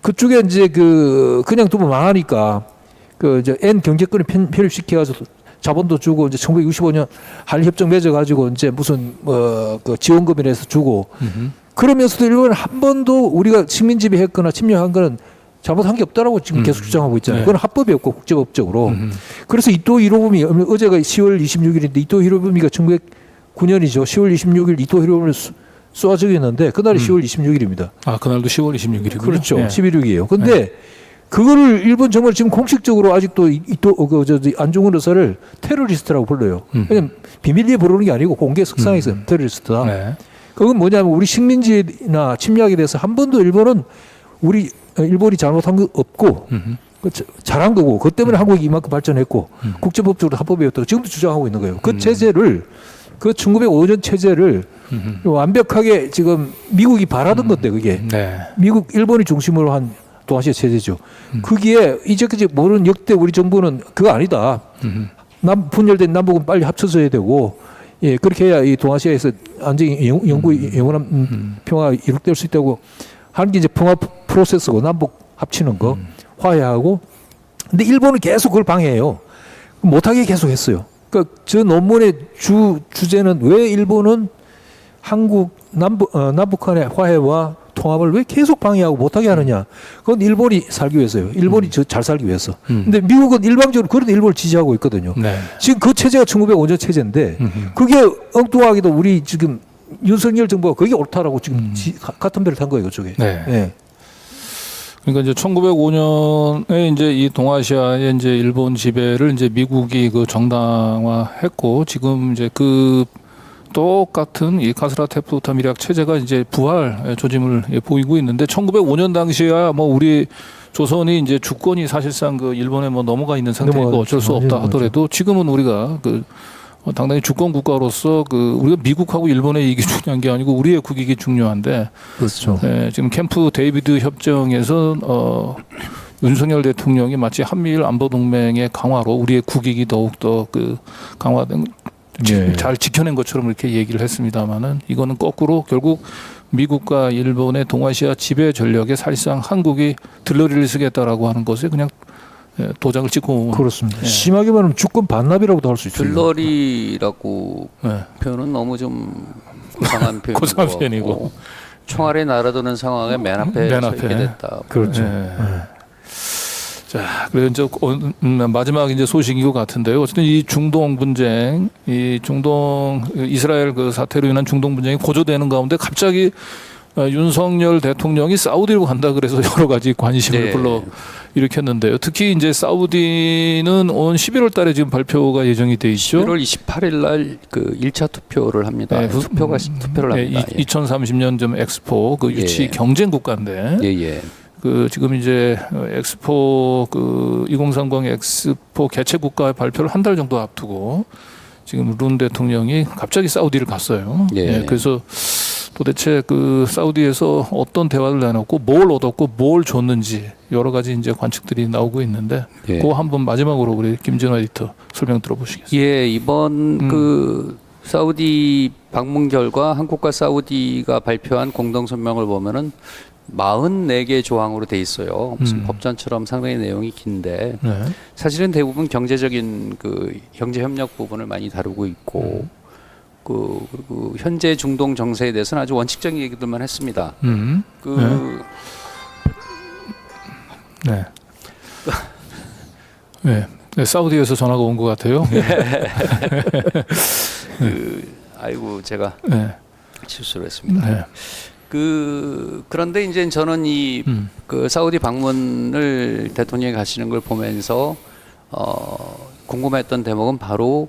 그쪽에 이제 그냥 두면 망하니까 이제 N 경제권을 편입시켜가지고 자본도 주고 이제 1965년 한일 협정 맺어가지고 이제 무슨 그 지원금이라 해서 주고 그러면서도 일본은 한 번도 우리가 식민 지배했거나 침략한 거는 잘못한 게 없다라고 지금 계속 주장하고 있잖아요. 네. 그건 합법이었고 국제법적으로. 그래서 이토 히로부미 어제가 10월 26일인데 이토 히로부미가 1909년이죠. 10월 26일 이토 히로부미를 쏘아적였는데 그날이 10월 26일입니다. 아 그날도 10월 26일이군요. 그렇죠. 예. 11.6이에요. 근데 그거를 일본 정부는 지금 공식적으로 아직도 안중근 의사를 테러리스트라고 불러요. 왜냐면 비밀리에 부르는 게 아니고 공개 석상에서 테러리스트다. 네. 그건 뭐냐면 우리 식민지나 침략에 대해서 한 번도 일본은 일본이 잘못한 거 없고 잘한 거고 그것 때문에 한국이 이만큼 발전했고 국제법적으로 합법이었다고 지금도 주장하고 있는 거예요. 그 체제를 그 1905년 체제를 완벽하게 지금 미국이 바라던 건데 그게 네. 미국 일본이 중심으로 한 동아시아 체제죠. 그게 이제까지 모르는 역대 우리 정부는 그거 아니다. 분열된 남북은 빨리 합쳐져야 되고 예 그렇게 해야 이 동아시아에서 안정이 영원한 평화가 이룩될 수 있다고 하는 게 이제 평화 프로세스고 남북 합치는 거 화해하고 근데 일본은 계속 그걸 방해해요. 못하게 계속 했어요. 그러니까 저 논문의 주제는 왜 일본은 남북한의 화해와 통합을 왜 계속 방해하고 못하게 하느냐. 그건 일본이 살기 위해서요. 일본이 잘 살기 위해서. 근데 미국은 일방적으로 그런 일본을 지지하고 있거든요. 네. 지금 그 체제가 1905년 체제인데 그게 엉뚱하게도 우리 지금 윤석열 정부가 그게 옳다라고 지금 같은 배를 탄 거예요. 그쪽에. 네. 네. 그러니까 이제 1905년에 이제 이 동아시아의 이제 일본 지배를 이제 미국이 그 정당화했고 지금 이제 그 똑같은 이 카스라 테프루타 미략 체제가 이제 부활 조짐을 보이고 있는데 1905년 당시야 뭐 우리 조선이 이제 주권이 사실상 그 일본에 뭐 넘어가 있는 상태이고 어쩔 수 없다 하더라도 지금은 우리가 그 당당히 주권 국가로서 그 우리가 미국하고 일본의 이익이 중요한 게 아니고 우리의 국익이 중요한데 그렇죠. 지금 캠프 데이비드 협정에서 윤석열 대통령이 마치 한미일 안보 동맹의 강화로 우리의 국익이 더욱 더 그 강화된 잘 지켜낸 것처럼 이렇게 얘기를 했습니다만은 이거는 거꾸로 결국 미국과 일본의 동아시아 지배 전력에 사실상 한국이 들러리를 쓰겠다라고 하는 것에 그냥 도장을 찍고 그렇습니다. 심하게 말하면 주권 반납이라고도 할 수 있습니다. 들러리라고 표현은 너무 좀 고상한 표현이고, 고상한 표현이고. 총알이 날아드는 상황에 맨 앞에 서 있게 됐다. 그렇죠. 자, 그래서 이제 마지막 이제 소식인 것 같은데요. 어쨌든 이 중동 분쟁, 이 중동 이스라엘 그 사태로 인한 중동 분쟁이 고조되는 가운데 갑자기 윤석열 대통령이 사우디로 간다 그래서 여러 가지 관심을 불러 일으켰는데요. 특히 이제 사우디는 온 11월 달에 지금 발표가 예정이 돼 있죠. 11월 28일 날 그 1차 투표를 합니다. 투표를 합니다. 2030년 좀 엑스포 그 유치 경쟁 국가인데. 그 지금 이제 엑스포 그 2030 엑스포 개최 국가 발표를 한 달 정도 앞두고 지금 룬 대통령이 갑자기 사우디를 갔어요. 그래서 도대체 그 사우디에서 어떤 대화를 나눴고 뭘 얻었고 뭘 줬는지 여러 가지 이제 관측들이 나오고 있는데 그거 한번 마지막으로 우리 김진호 에디터 설명 들어보시겠어요? 예, 이번 그 사우디 방문 결과 한국과 사우디가 발표한 공동 성명을 보면은 44개 조항으로 돼 있어요. 무슨 법전처럼 상당히 내용이 긴데 사실은 대부분 경제적인 그 경제 협력 부분을 많이 다루고 있고 그리고 현재 중동 정세에 대해서는 아주 원칙적인 얘기들만 했습니다. 사우디에서 전화가 온 것 같아요. 아이고 제가 실수를 했습니다. 그런데 이제 저는 이 그 사우디 방문을 대통령이 가시는 걸 보면서 궁금했던 대목은 바로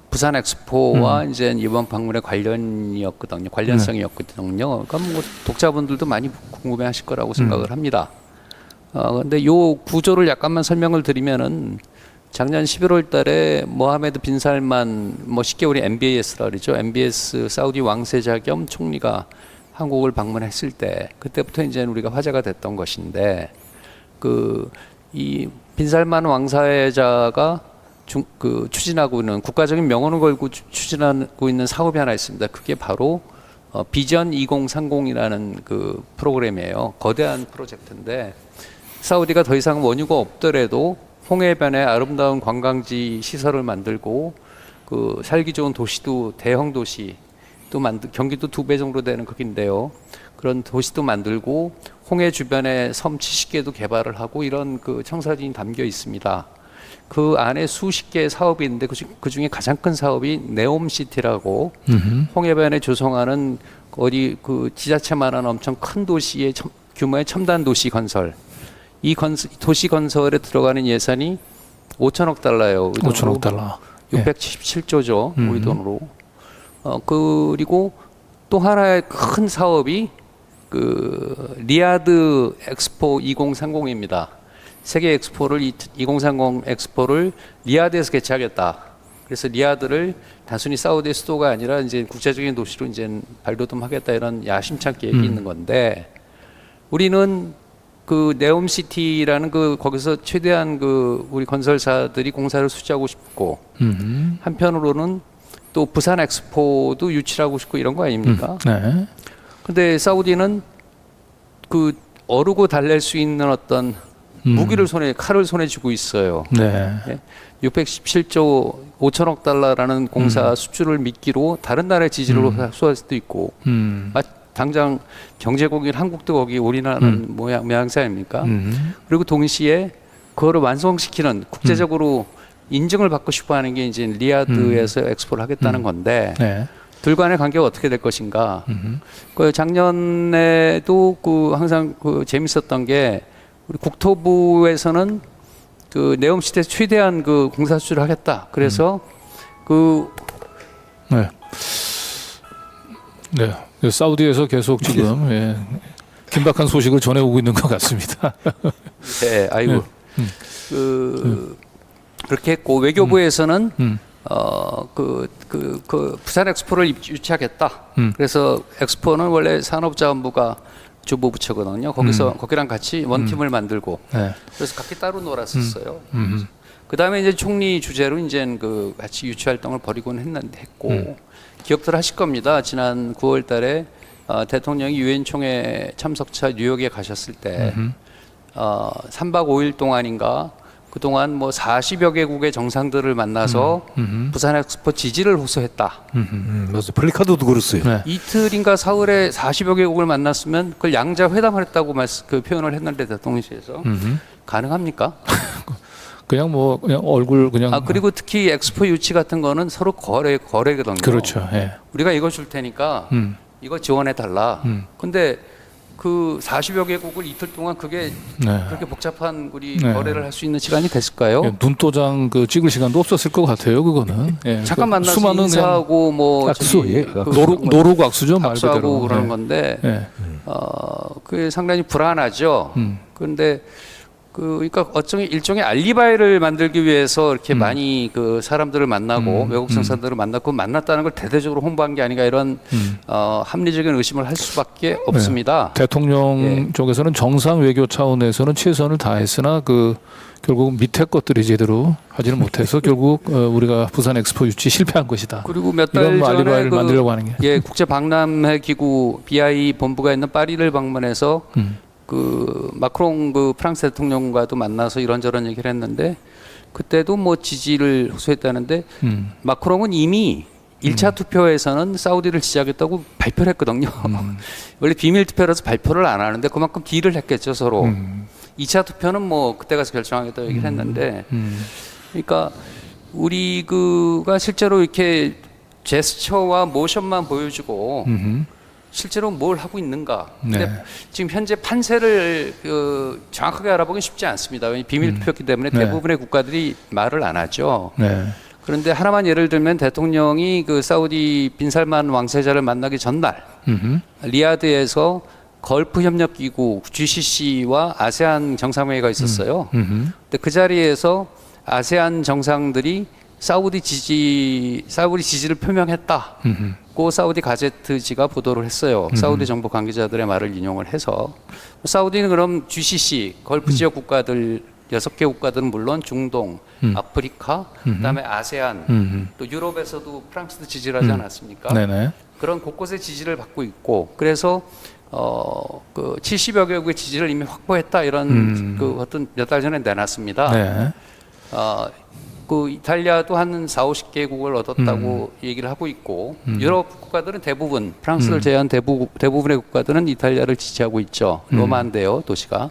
부산 엑스포와 이제 이번 방문의 관련성이었거든요. 그러니까 뭐 독자분들도 많이 궁금해하실 거라고 생각을 합니다. 그런데 요 구조를 약간만 설명을 드리면은 작년 11월달에 모하메드 빈 살만 뭐 쉽게 우리 MBS라 그러죠. MBS 사우디 왕세자 겸 총리가 한국을 방문했을 때 그때부터 이제 우리가 화제가 됐던 것인데 이 빈 살만 왕세자가 추진하고 있는 국가적인 명언을 걸고 추진하고 있는 사업이 하나 있습니다. 그게 바로 비전 2030이라는 그 프로그램이에요. 거대한 프로젝트인데 사우디가 더 이상 원유가 없더라도 홍해변에 아름다운 관광지 시설을 만들고 그 살기 좋은 도시도 대형 도시 또 경기도 2배 정도 되는 크기인데요. 그런 도시도 만들고 홍해 주변에 섬 70개도 개발을 하고 이런 그 청사진이 담겨 있습니다. 그 안에 수십 개의 사업이 있는데 그 중에 가장 큰 사업이 네옴시티라고 홍해변에 조성하는 어디 그 지자체만한 엄청 큰 도시의 규모의 첨단 도시 건설. 이 도시 건설에 들어가는 예산이 5천억 달러예요. 5천억 달러. 677조죠. 우리 돈으로. 그리고 또 하나의 큰 사업이 그 리야드 엑스포 2030입니다. 세계 엑스포를 2030 엑스포를 리야드에서 개최하겠다. 그래서 리야드를 단순히 사우디의 수도가 아니라 이제 국제적인 도시로 이제 발돋움하겠다 이런 야심찬 계획이 있는 건데 우리는 그 네옴시티라는 그 거기서 최대한 그 우리 건설사들이 공사를 수주하고 싶고 한편으로는 또 부산 엑스포도 유치하고 싶고 이런 거 아닙니까? 근데 사우디는 그 어르고 달랠 수 있는 어떤 무기를 칼을 손에 쥐고 있어요. 617조 5천억 달러라는 공사 수주를 미끼로 다른 나라의 지지를 쏘을 수도 있고 당장 경제국인 한국도 거기 올인하는 모양새 아닙니까? 그리고 동시에 그거를 완성시키는 국제적으로 인증을 받고 싶어하는 게 이제 리야드에서 엑스포를 하겠다는 건데 둘 간의 관계가 어떻게 될 것인가. 그 작년에도 그 항상 그 재밌었던 게 우리 국토부에서는 그 내엄 시대 최대한 그 공사 수주를 하겠다. 그래서 그 네. 네. 사우디에서 계속 지금 예, 긴박한 소식을 전해오고 있는 것 같습니다. 네, 아이고 그렇게 했고 외교부에서는 그 부산 엑스포를 유치하겠다. 그래서 엑스포는 원래 산업자원부가 주부 부처거든요. 거기랑 같이 원팀을 만들고 네. 그래서 각기 따로 놀았었어요. 그 다음에 이제 총리 주재로 이제 그 같이 유치 활동을 벌이곤 했고 기억들 하실 겁니다. 지난 9월달에 대통령이 유엔 총회 참석차 뉴욕에 가셨을 때 3박 5일 동안인가 그동안 뭐 40여 개국의 정상들을 만나서 부산 엑스포 지지를 호소했다. 맞아요. 플리카드도 그랬어요. 네. 이틀인가 사흘에 40여 개국을 만났으면 그걸 양자 회담을 했다고 그 표현을 했는데 대통령실에서 가능합니까? 그냥 뭐 그냥 얼굴 그냥 그리고 특히 엑스포 유치 같은 거는 서로 거래거든요. 그렇죠. 예. 우리가 이거 줄 테니까 이거 지원해 달라. 근데 그 40여 개국을 이틀 동안 그게 네. 그렇게 복잡한 우리 네. 거래를 할 수 있는 시간이 됐을까요? 예, 눈도장 그 찍을 시간도 없었을 것 같아요. 그거는 예, 잠깐 그 만나서 수많은 인사하고 뭐 악수, 저기 예. 그 노룩 악수죠 말 악수하고 그대로. 그러는 예. 건데 예. 그게 상당히 불안하죠. 그런데 그러니까 일종의 알리바이를 만들기 위해서 이렇게 많이 그 사람들을 만나고 외국 생산들을 만났고 만났다는 걸 대대적으로 홍보한 게 아닌가 이런 합리적인 의심을 할 수밖에 없습니다. 대통령 예. 쪽에서는 정상 외교 차원에서는 최선을 다했으나 그 결국 밑에 것들이 제대로 하지는 못해서 결국 우리가 부산 엑스포 유치 실패한 것이다. 그리고 몇 달 이런 뭐 전에 알리바이를 만들려고 하는 게. 예, 국제 박람회 기구 BI 본부가 있는 파리를 방문해서 그 마크롱 그 프랑스 대통령과도 만나서 이런저런 얘기를 했는데 그때도 뭐 지지를 호소했다는데 마크롱은 이미 1차 투표에서는 사우디를 지지하겠다고 발표를 했거든요. 원래 비밀 투표라서 발표를 안 하는데 그만큼 딜을 했겠죠 서로. 2차 투표는 뭐 그때 가서 결정하겠다고 얘기를 했는데 그러니까 우리 그가 실제로 이렇게 제스처와 모션만 보여주고 실제로 뭘 하고 있는가. 근데 네. 지금 현재 판세를 정확하게 알아보기 쉽지 않습니다. 왜냐하면 비밀 투표였기 때문에 네. 대부분의 국가들이 말을 안 하죠. 네. 그런데 하나만 예를 들면 대통령이 그 사우디 빈살만 왕세자를 만나기 전날 리야드에서 걸프 협력 기구 GCC와 아세안 정상회의가 있었어요. 근데 그 자리에서 아세안 정상들이 사우디 지지를 표명했다고 사우디 가제트지가 보도를 했어요. 사우디 정부 관계자들의 말을 인용을 해서 사우디는 그럼 GCC 걸프 지역 국가들 6개 국가들은 물론 중동, 아프리카, 그다음에 아세안, 또 유럽에서도 프랑스도 지지를 하지 않았습니까? 네네. 그런 곳곳에 지지를 받고 있고 그래서 그 70여 개국의 지지를 이미 확보했다 이런 그 어떤 몇 달 전에 내놨습니다. 네. 그 이탈리아도 한 40-50개국을 얻었다고 얘기를 하고 있고 유럽 국가들은 대부분 프랑스를 제외한 대부분의 국가들은 이탈리아를 지지하고 있죠. 로마인데요, 도시가.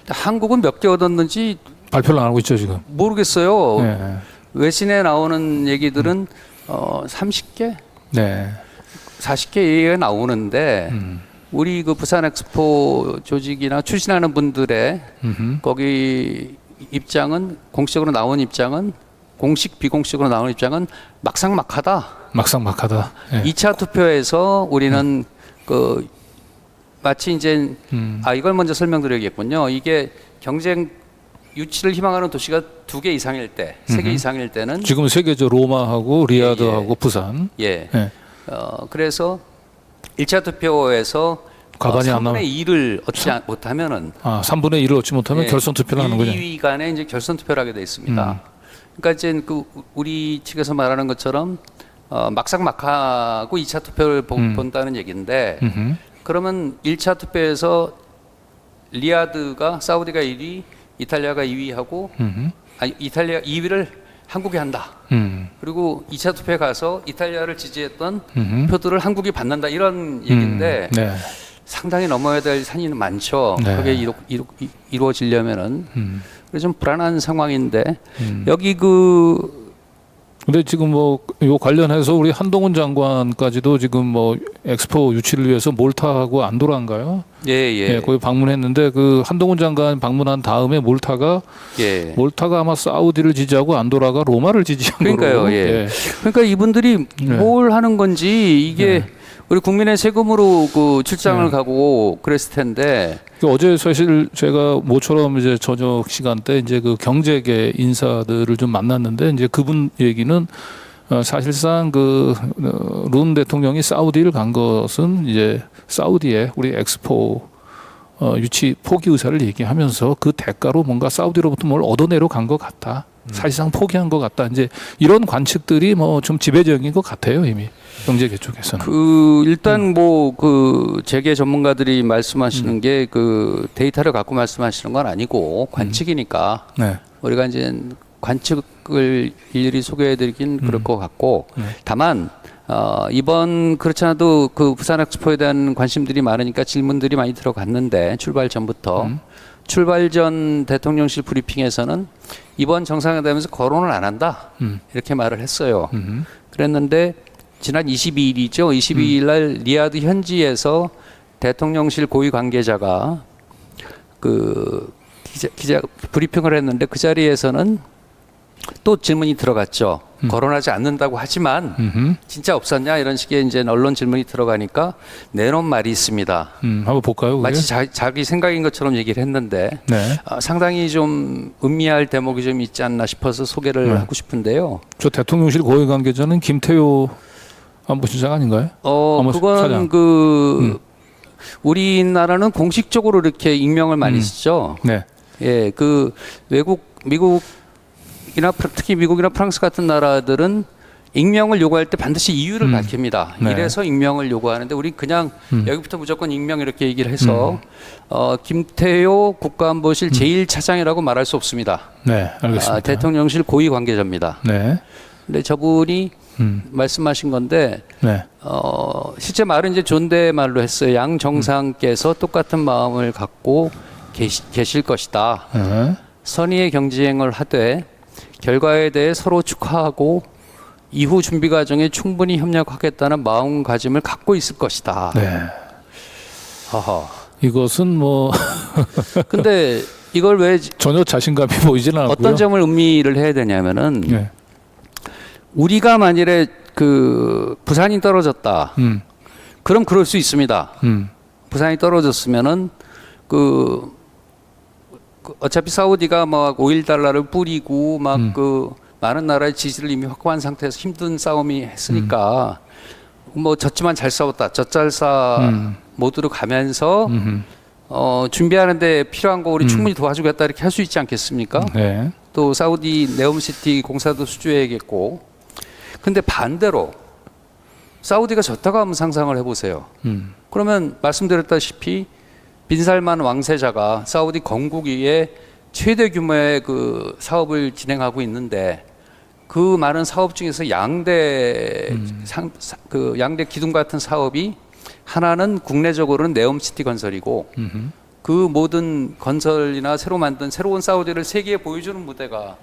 한국은 몇 개 얻었는지 발표를 안 하고 있죠 지금. 모르겠어요. 네. 외신에 나오는 얘기들은 30개, 네. 40개 얘기가 나오는데 우리 그 부산 엑스포 조직이나 추진하는 분들의 거기 입장은 공식적으로 나온 입장은 공식 비공식으로 나온 입장은 막상막하다. 막상막하다. 네. 2차 투표에서 우리는 그 마치 이제 이걸 먼저 설명드려야겠군요. 이게 경쟁 유치를 희망하는 도시가 2개 이상일 때, 3개 이상일 때는 지금 세계죠. 로마하고 리야드하고 예. 부산. 예. 네. 그래서 1차 투표에서 가반이 안 3분의 2를 얻지 못하면은 3분의 1을 얻지 못하면 예, 결선 투표를 하는 거죠. 2위 간에 이제 결선 투표를 하게 돼 있습니다. 그러니까 이제 그 우리 측에서 말하는 것처럼 막상막하고 2차 투표를 본다는 얘기인데 그러면 1차 투표에서 리야드가 사우디가 1위, 이탈리아가 2위하고 이탈리아 2위를 한국이 한다. 그리고 2차 투표에 가서 이탈리아를 지지했던 표들을 한국이 받는다 이런 얘기인데 네. 상당히 넘어야 될 산이 많죠. 네. 그게 이루어지려면은 그래서 좀 불안한 상황인데 여기 그 근데 지금 뭐 요 관련해서 우리 한동훈 장관까지도 지금 뭐 엑스포 유치를 위해서 몰타하고 안도라인가요? 예, 예. 거기 방문했는데 그 한동훈 장관 방문한 다음에 몰타가 아마 사우디를 지지하고 안도라가 로마를 지지한 그러니까요. 거로. 예. 그러니까 이분들이 뭘 하는 건지 이게 우리 국민의 세금으로 그 출장을 가고 그랬을 텐데. 어제 사실 제가 모처럼 이제 저녁 시간대 이제 그 경제계 인사들을 좀 만났는데 이제 그분 얘기는 사실상 룬 대통령이 사우디를 간 것은 이제 사우디에 우리 엑스포 유치 포기 의사를 얘기하면서 그 대가로 뭔가 사우디로부터 뭘 얻어내러 간 것 같다. 사실상 포기한 것 같다. 이제 이런 관측들이 뭐 좀 지배적인 것 같아요, 이미 경제계 쪽에서는. 일단 뭐 재계 전문가들이 말씀하시는 게 그 데이터를 갖고 말씀하시는 건 아니고 관측이니까 네. 우리가 이제 관측을 일일이 소개해드리긴 그럴 것 같고 다만 이번 그렇지 않아도 그 부산 엑스포에 대한 관심들이 많으니까 질문들이 많이 들어갔는데 출발 전부터 출발 전 대통령실 브리핑에서는 이번 정상회담에서 거론을 안 한다 이렇게 말을 했어요. 그랬는데 지난 22일이죠. 22일 날 리야드 현지에서 대통령실 고위 관계자가 그 기자 브리핑을 했는데 그 자리에서는 또 질문이 들어갔죠. 거론하지 않는다고 하지만 진짜 없었냐 이런 식의 이제 언론 질문이 들어가니까 내놓은 말이 있습니다. 한번 볼까요? 그게? 마치 자기 생각인 것처럼 얘기를 했는데 상당히 좀 음미할 대목이 좀 있지 않나 싶어서 소개를 하고 싶은데요. 저 대통령실 고위 관계자는 김태효 안보실장 아닌가요? 그건 우리나라는 공식적으로 이렇게 익명을 많이 쓰죠. 네. 예, 미국이나 특히 미국이나 프랑스 같은 나라들은 익명을 요구할 때 반드시 이유를 밝힙니다. 네. 이래서 익명을 요구하는데 우리 그냥 여기부터 무조건 익명 이렇게 얘기를 해서 김태효 국가안보실 제1차장이라고 말할 수 없습니다. 네, 알겠습니다. 대통령실 고위 관계자입니다. 네. 근데 저분이 말씀하신 건데 실제 말은 이제 존댓말로 했어요. 양 정상께서 똑같은 마음을 갖고 계실 것이다. 선의의 경쟁을 하되 결과에 대해 서로 축하하고 이후 준비 과정에 충분히 협력하겠다는 마음가짐을 갖고 있을 것이다. 네. 이것은 뭐 근데 이걸 왜 전혀 자신감이 보이지는 않고요. 어떤 점을 음미를 해야 되냐면은 우리가 만일에 그 부산이 떨어졌다. 그럼 그럴 수 있습니다. 부산이 떨어졌으면은 어차피 사우디가 막 오일 달러를 뿌리고 막 많은 나라의 지지를 이미 확보한 상태에서 힘든 싸움이 했으니까 뭐 졌지만 잘 싸웠다. 젖잘싸 모드로 가면서 준비하는데 필요한 거 우리 충분히 도와주겠다 이렇게 할 수 있지 않겠습니까? 네. 또 사우디 네옴시티 공사도 수주해야겠고. 근데 반대로 사우디가 졌다고 한번 상상을 해보세요. 그러면 말씀드렸다시피 빈살만 왕세자가 사우디 건국위에 최대 규모의 그 사업을 진행하고 있는데 그 많은 사업 중에서 양대 기둥 같은 사업이 하나는 국내적으로는 네옴시티 건설이고 그 모든 건설이나 새로 만든 새로운 사우디를 세계에 보여주는 무대가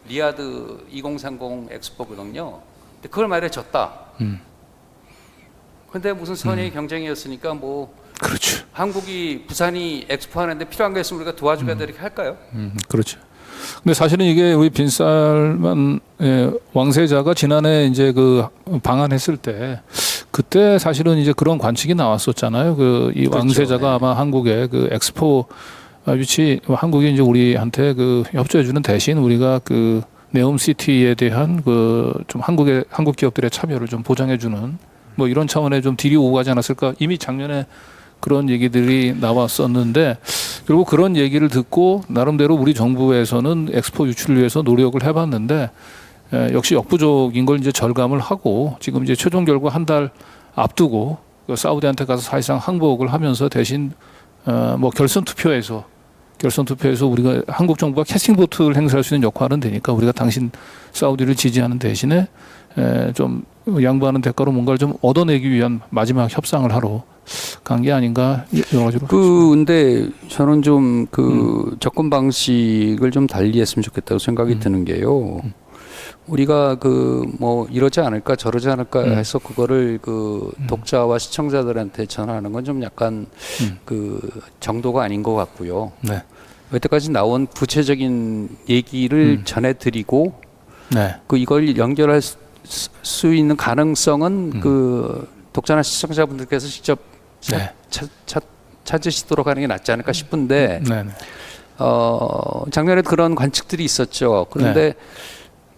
리야드 2030 엑스포거든요. 근데 그걸 말해 줬다. 근데 무슨 선의 경쟁이었으니까 뭐 그렇죠. 부산이 엑스포 하는데 필요한 거 있으면 우리가 도와주겠다 이렇게 할까요? 그렇죠. 근데 사실은 이게 우리 빈살만 왕세자가 지난해 이제 그 방한했을 때 그때 사실은 이제 그런 관측이 나왔었잖아요. 이 그렇죠. 왕세자가 아마 한국에 그 엑스포 유치 한국이 이제 우리한테 그 협조해주는 대신 우리가 그 네옴시티에 대한 그 좀 한국 기업들의 참여를 좀 보장해주는 뭐 이런 차원의 좀 딜이 오고 가지 않았을까. 이미 작년에 그런 얘기들이 나왔었는데 결국 그런 얘기를 듣고 나름대로 우리 정부에서는 엑스포 유치를 위해서 노력을 해봤는데 역시 역부족인 걸 이제 절감을 하고 지금 이제 최종 결과 한 달 앞두고 사우디한테 가서 사실상 항복을 하면서 대신 뭐 결선 투표에서 우리가 한국 정부가 캐스팅 보트를 행사할 수 있는 역할은 되니까 우리가 당신 사우디를 지지하는 대신에 좀 양보하는 대가로 뭔가를 좀 얻어내기 위한 마지막 협상을 하러 간 게 아닌가 여러 가지로. 근데 저는 좀 접근 방식을 좀 달리했으면 좋겠다고 생각이 드는 게요. 우리가 그 뭐 이러지 않을까 저러지 않을까 해서 그거를 그 독자와 시청자들한테 전하는 건 좀 약간 그 정도가 아닌 것 같고요. 네. 여태까지 나온 구체적인 얘기를 전해드리고 네. 그 이걸 연결할 수 있는 가능성은 그 독자나 시청자분들께서 직접 네. 찾으시도록 하는 게 낫지 않을까 싶은데 네. 네. 작년에 그런 관측들이 있었죠. 그런데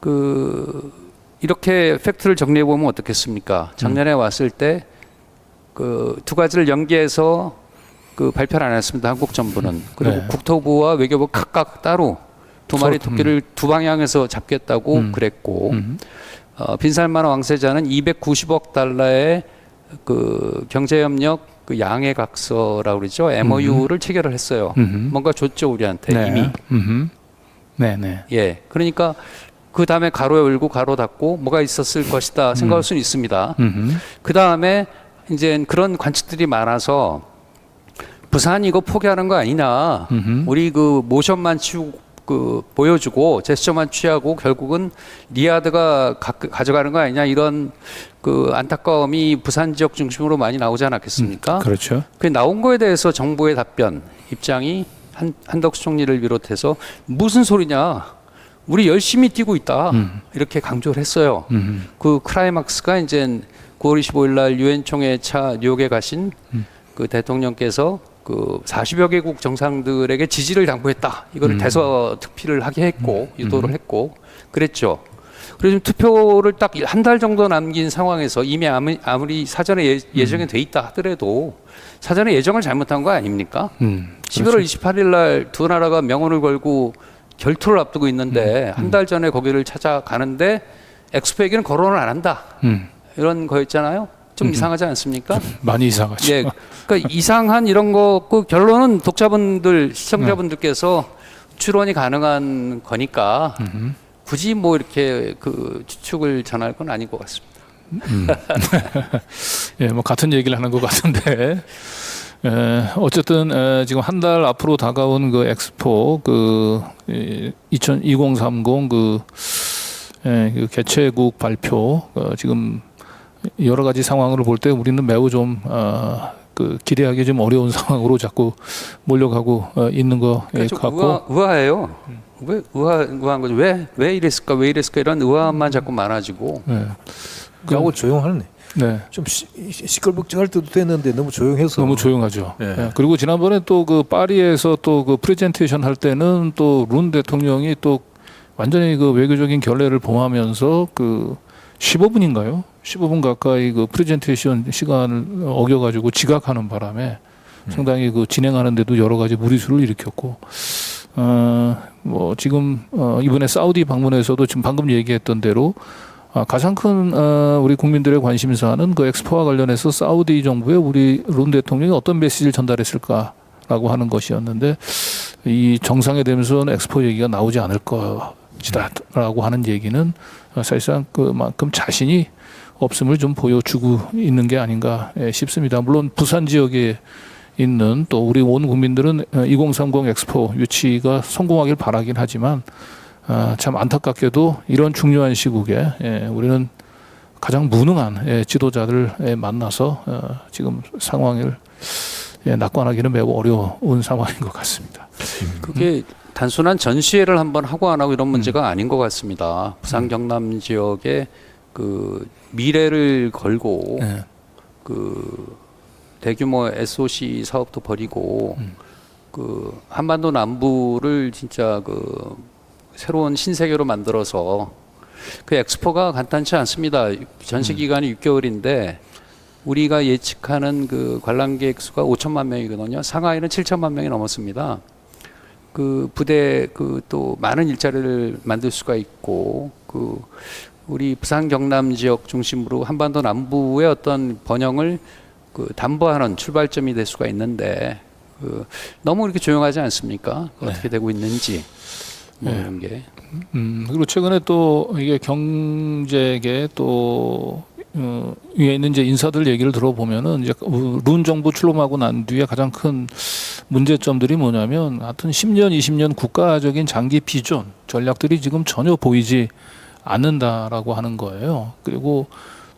그 이렇게 팩트를 정리해 보면 어떻겠습니까? 작년에 왔을 때 그 두 가지를 연계해서 그 발표를 안 했습니다. 한국 정부는. 그리고 네. 국토부와 외교부 각각 따로 두 마리 토끼를 두 방향에서 잡겠다고 그랬고 빈살만 왕세자는 290억 달러의 그 경제협력 그 양해각서라고 그러죠. MOU를 체결을 했어요. 뭔가 줬죠 우리한테 네. 이미. 네. 네. 예. 그러니까 그 다음에 가로 열고 가로 닫고 뭐가 있었을 것이다 생각할 수는 있습니다. 그 다음에 이제 그런 관측들이 많아서 부산 이거 포기하는 거 아니냐. 우리 그 모션만 그 보여주고 제스처만 취하고 결국은 리야드가 가져가는 거 아니냐 이런 그 안타까움이 부산 지역 중심으로 많이 나오지 않았겠습니까? 그렇죠. 그 나온 거에 대해서 정부의 답변 입장이 한덕수 총리를 비롯해서 무슨 소리냐. 우리 열심히 뛰고 있다. 이렇게 강조를 했어요. 그 클라이막스가 이제 9월 25일 날 유엔 총회 차 뉴욕에 가신 그 대통령께서 그 40여 개국 정상들에게 지지를 당부했다. 이거를 대서특필을 하게 했고 유도를 했고 그랬죠. 그래서 지금 투표를 딱 한 달 정도 남긴 상황에서 이미 아무리 사전에 예정이 돼 있다 하더라도 사전에 예정을 잘못한 거 아닙니까? 11월 28일 날 두 나라가 명운을 걸고 결투를 앞두고 있는데 한 달 전에 거기를 찾아가는데 엑스포 얘기는 거론을 안 한다. 이런 거였잖아요. 좀 이상하지 않습니까? 많이 이상하죠. 예, 그러니까 이상한 이런 거 그 결론은 독자분들, 시청자분들께서 추론이 가능한 거니까 굳이 뭐 이렇게 그 추측을 전할 건 아닌 것 같습니다. 예, 뭐 같은 얘기를 하는 것 같은데. 어쨌든 지금 한 달 앞으로 다가온 그 엑스포 그 2030 그 개최국 발표 지금 여러 가지 상황을 볼 때 우리는 매우 좀 그 기대하기 좀 어려운 상황으로 자꾸 몰려가고 있는 것 같고 의아해요. 왜 의아한 거죠? 왜 이랬을까? 왜 이랬을까? 이런 의아함만 자꾸 많아지고. 그하고 조용하네. 네. 좀 시끌벅적할 때도 됐는데 너무 조용해서 너무 조용하죠. 예. 예. 그리고 지난번에 또 그 파리에서 또 그 프레젠테이션 할 때는 또 룬 대통령이 또 완전히 그 외교적인 결례를 범하면서 그 15분인가요? 15분 가까이 그 프레젠테이션 시간을 어겨가지고 지각하는 바람에 상당히 그 진행하는데도 여러 가지 무리수를 일으켰고, 뭐 지금 이번에 사우디 방문에서도 지금 방금 얘기했던 대로 가장 큰 우리 국민들의 관심사는 그 엑스포와 관련해서 사우디 정부에 우리 룬 대통령이 어떤 메시지를 전달했을까라고 하는 것이었는데 이 정상회 되면서 엑스포 얘기가 나오지 않을 것이다라고 하는 얘기는 사실상 그만큼 자신이 없음을 좀 보여주고 있는 게 아닌가 싶습니다. 물론 부산 지역에 있는 또 우리 온 국민들은 2030 엑스포 유치가 성공하길 바라긴 하지만 참 안타깝게도 이런 중요한 시국에 우리는 가장 무능한 지도자들 만나서 지금 상황을 낙관하기는 매우 어려운 상황인 것 같습니다. 그게 단순한 전시회를 한번 하고 안 하고 이런 문제가 아닌 것 같습니다. 부산 경남 지역의 그 미래를 걸고 그 대규모 SOC 사업도 벌이고 그 한반도 남부를 진짜 그 새로운 신세계로 만들어서 그 엑스포가 간단치 않습니다. 전시 기간이 6개월인데 우리가 예측하는 그 관람객 수가 5천만 명이거든요. 상하이는 7천만 명이 넘었습니다. 그 부대 그 또 많은 일자리를 만들 수가 있고 그 우리 부산 경남 지역 중심으로 한반도 남부의 어떤 번영을 그 담보하는 출발점이 될 수가 있는데 그 너무 이렇게 조용하지 않습니까? 어떻게 되고 있는지 뭐 이런 게. 그리고 최근에 또 이게 경제계 또 위에 있는 이제 인사들 얘기를 들어보면은 이제 룬 정부 출범하고 난 뒤에 가장 큰 문제점들이 뭐냐면 하여튼 10년, 20년 국가적인 장기 비전 전략들이 지금 전혀 보이지 않는다라고 하는 거예요. 그리고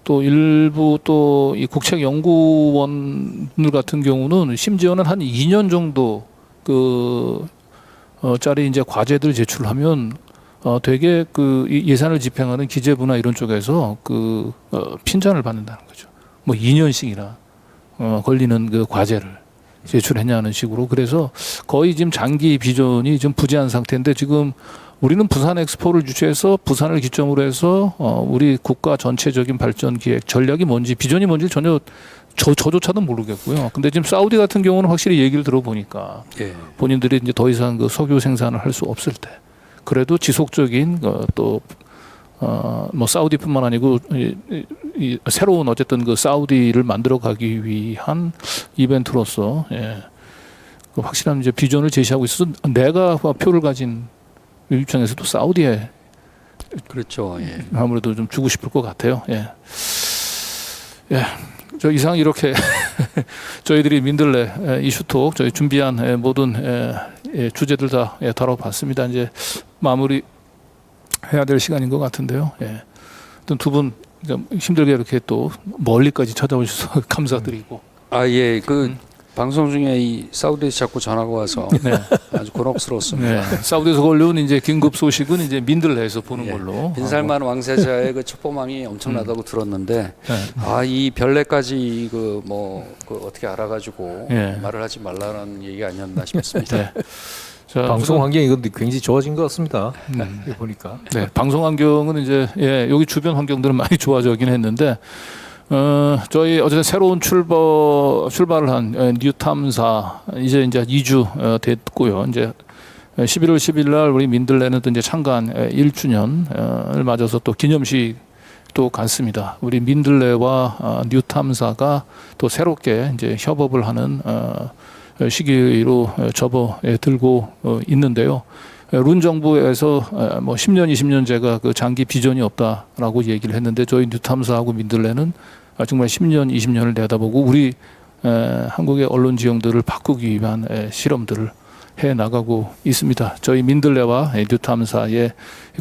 또 일부 또 이 국책연구원들 같은 경우는 심지어는 한 2년 정도 짜리 이제 과제들 제출하면 되게 예산을 집행하는 기재부나 이런 쪽에서 핀잔을 받는다는 거죠. 뭐 2년씩이나 걸리는 그 과제를 제출했냐는 식으로. 그래서 거의 지금 장기 비전이 좀 부재한 상태인데, 지금 우리는 부산 엑스포를 주최해서 부산을 기점으로 해서 우리 국가 전체적인 발전 기획 전략이 뭔지 비전이 뭔지 전혀 저조차도 모르겠고요. 근데 지금 사우디 같은 경우는 확실히 얘기를 들어보니까 예. 본인들이 이제 더 이상 그 석유 생산을 할 수 없을 때 그래도 지속적인 뭐 사우디뿐만 아니고 이 새로운 어쨌든 그 사우디를 만들어가기 위한 이벤트로서 그 확실한 이제 비전을 제시하고 있어서 내가 표를 가진 입장에서도 사우디에 그렇죠. 예. 아무래도 좀 주고 싶을 것 같아요. 예. 저 이상 이렇게 저희들이 민들레 이슈톡 저희 준비한 모든 주제들 다 다뤄봤습니다. 이제 마무리 해야 될 시간인 것 같은데요. 두 분 힘들게 이렇게 또 멀리까지 찾아오셔서 감사드리고. 예. 방송 중에 이 사우디에서 자꾸 전화가 와서 네. 아주 곤혹스러웠습니다. 사우디에서 걸려온 이제 긴급 소식은 이제 민들레에서 보는 예. 걸로. 빈살만 왕세자의 그 첩보망이 엄청나다고 들었는데, 이 별내까지 어떻게 알아가지고 예. 말을 하지 말라는 얘기가 아니었나 싶습니다. 네. 자, 방송 환경이 근데 굉장히 좋아진 것 같습니다. 이거 보니까. 네, 방송 환경은 이제 여기 주변 환경들은 많이 좋아지긴 했는데, 저희 어쨌든 새로운 출발을 한 뉴탐사 이제 2주 됐고요. 이제 11월 10일 날 우리 민들레는 또 이제 창간 1주년을 맞아서 또 기념식 또 갖습니다. 우리 민들레와 뉴탐사가 또 새롭게 이제 협업을 하는 시기로 접어들고 있는데요. 룬 정부에서 뭐 10년, 20년제가 그 장기 비전이 없다라고 얘기를 했는데, 저희 뉴탐사하고 민들레는 정말 10년, 20년을 내다보고 우리 한국의 언론 지형들을 바꾸기 위한 실험들을 해 나가고 있습니다. 저희 민들레와 뉴탐사의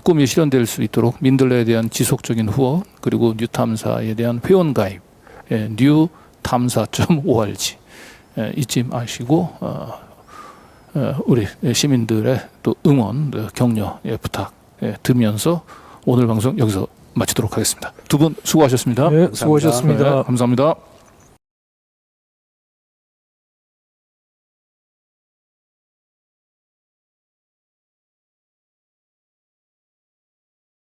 꿈이 실현될 수 있도록 민들레에 대한 지속적인 후원, 그리고 뉴탐사에 대한 회원 가입, 뉴탐사.org 잊지 마시고 우리 시민들의 또 응원, 격려 부탁 드리면서 오늘 방송 여기서 마치도록 하겠습니다. 두 분 수고하셨습니다. 네, 수고하셨습니다. 감사합니다.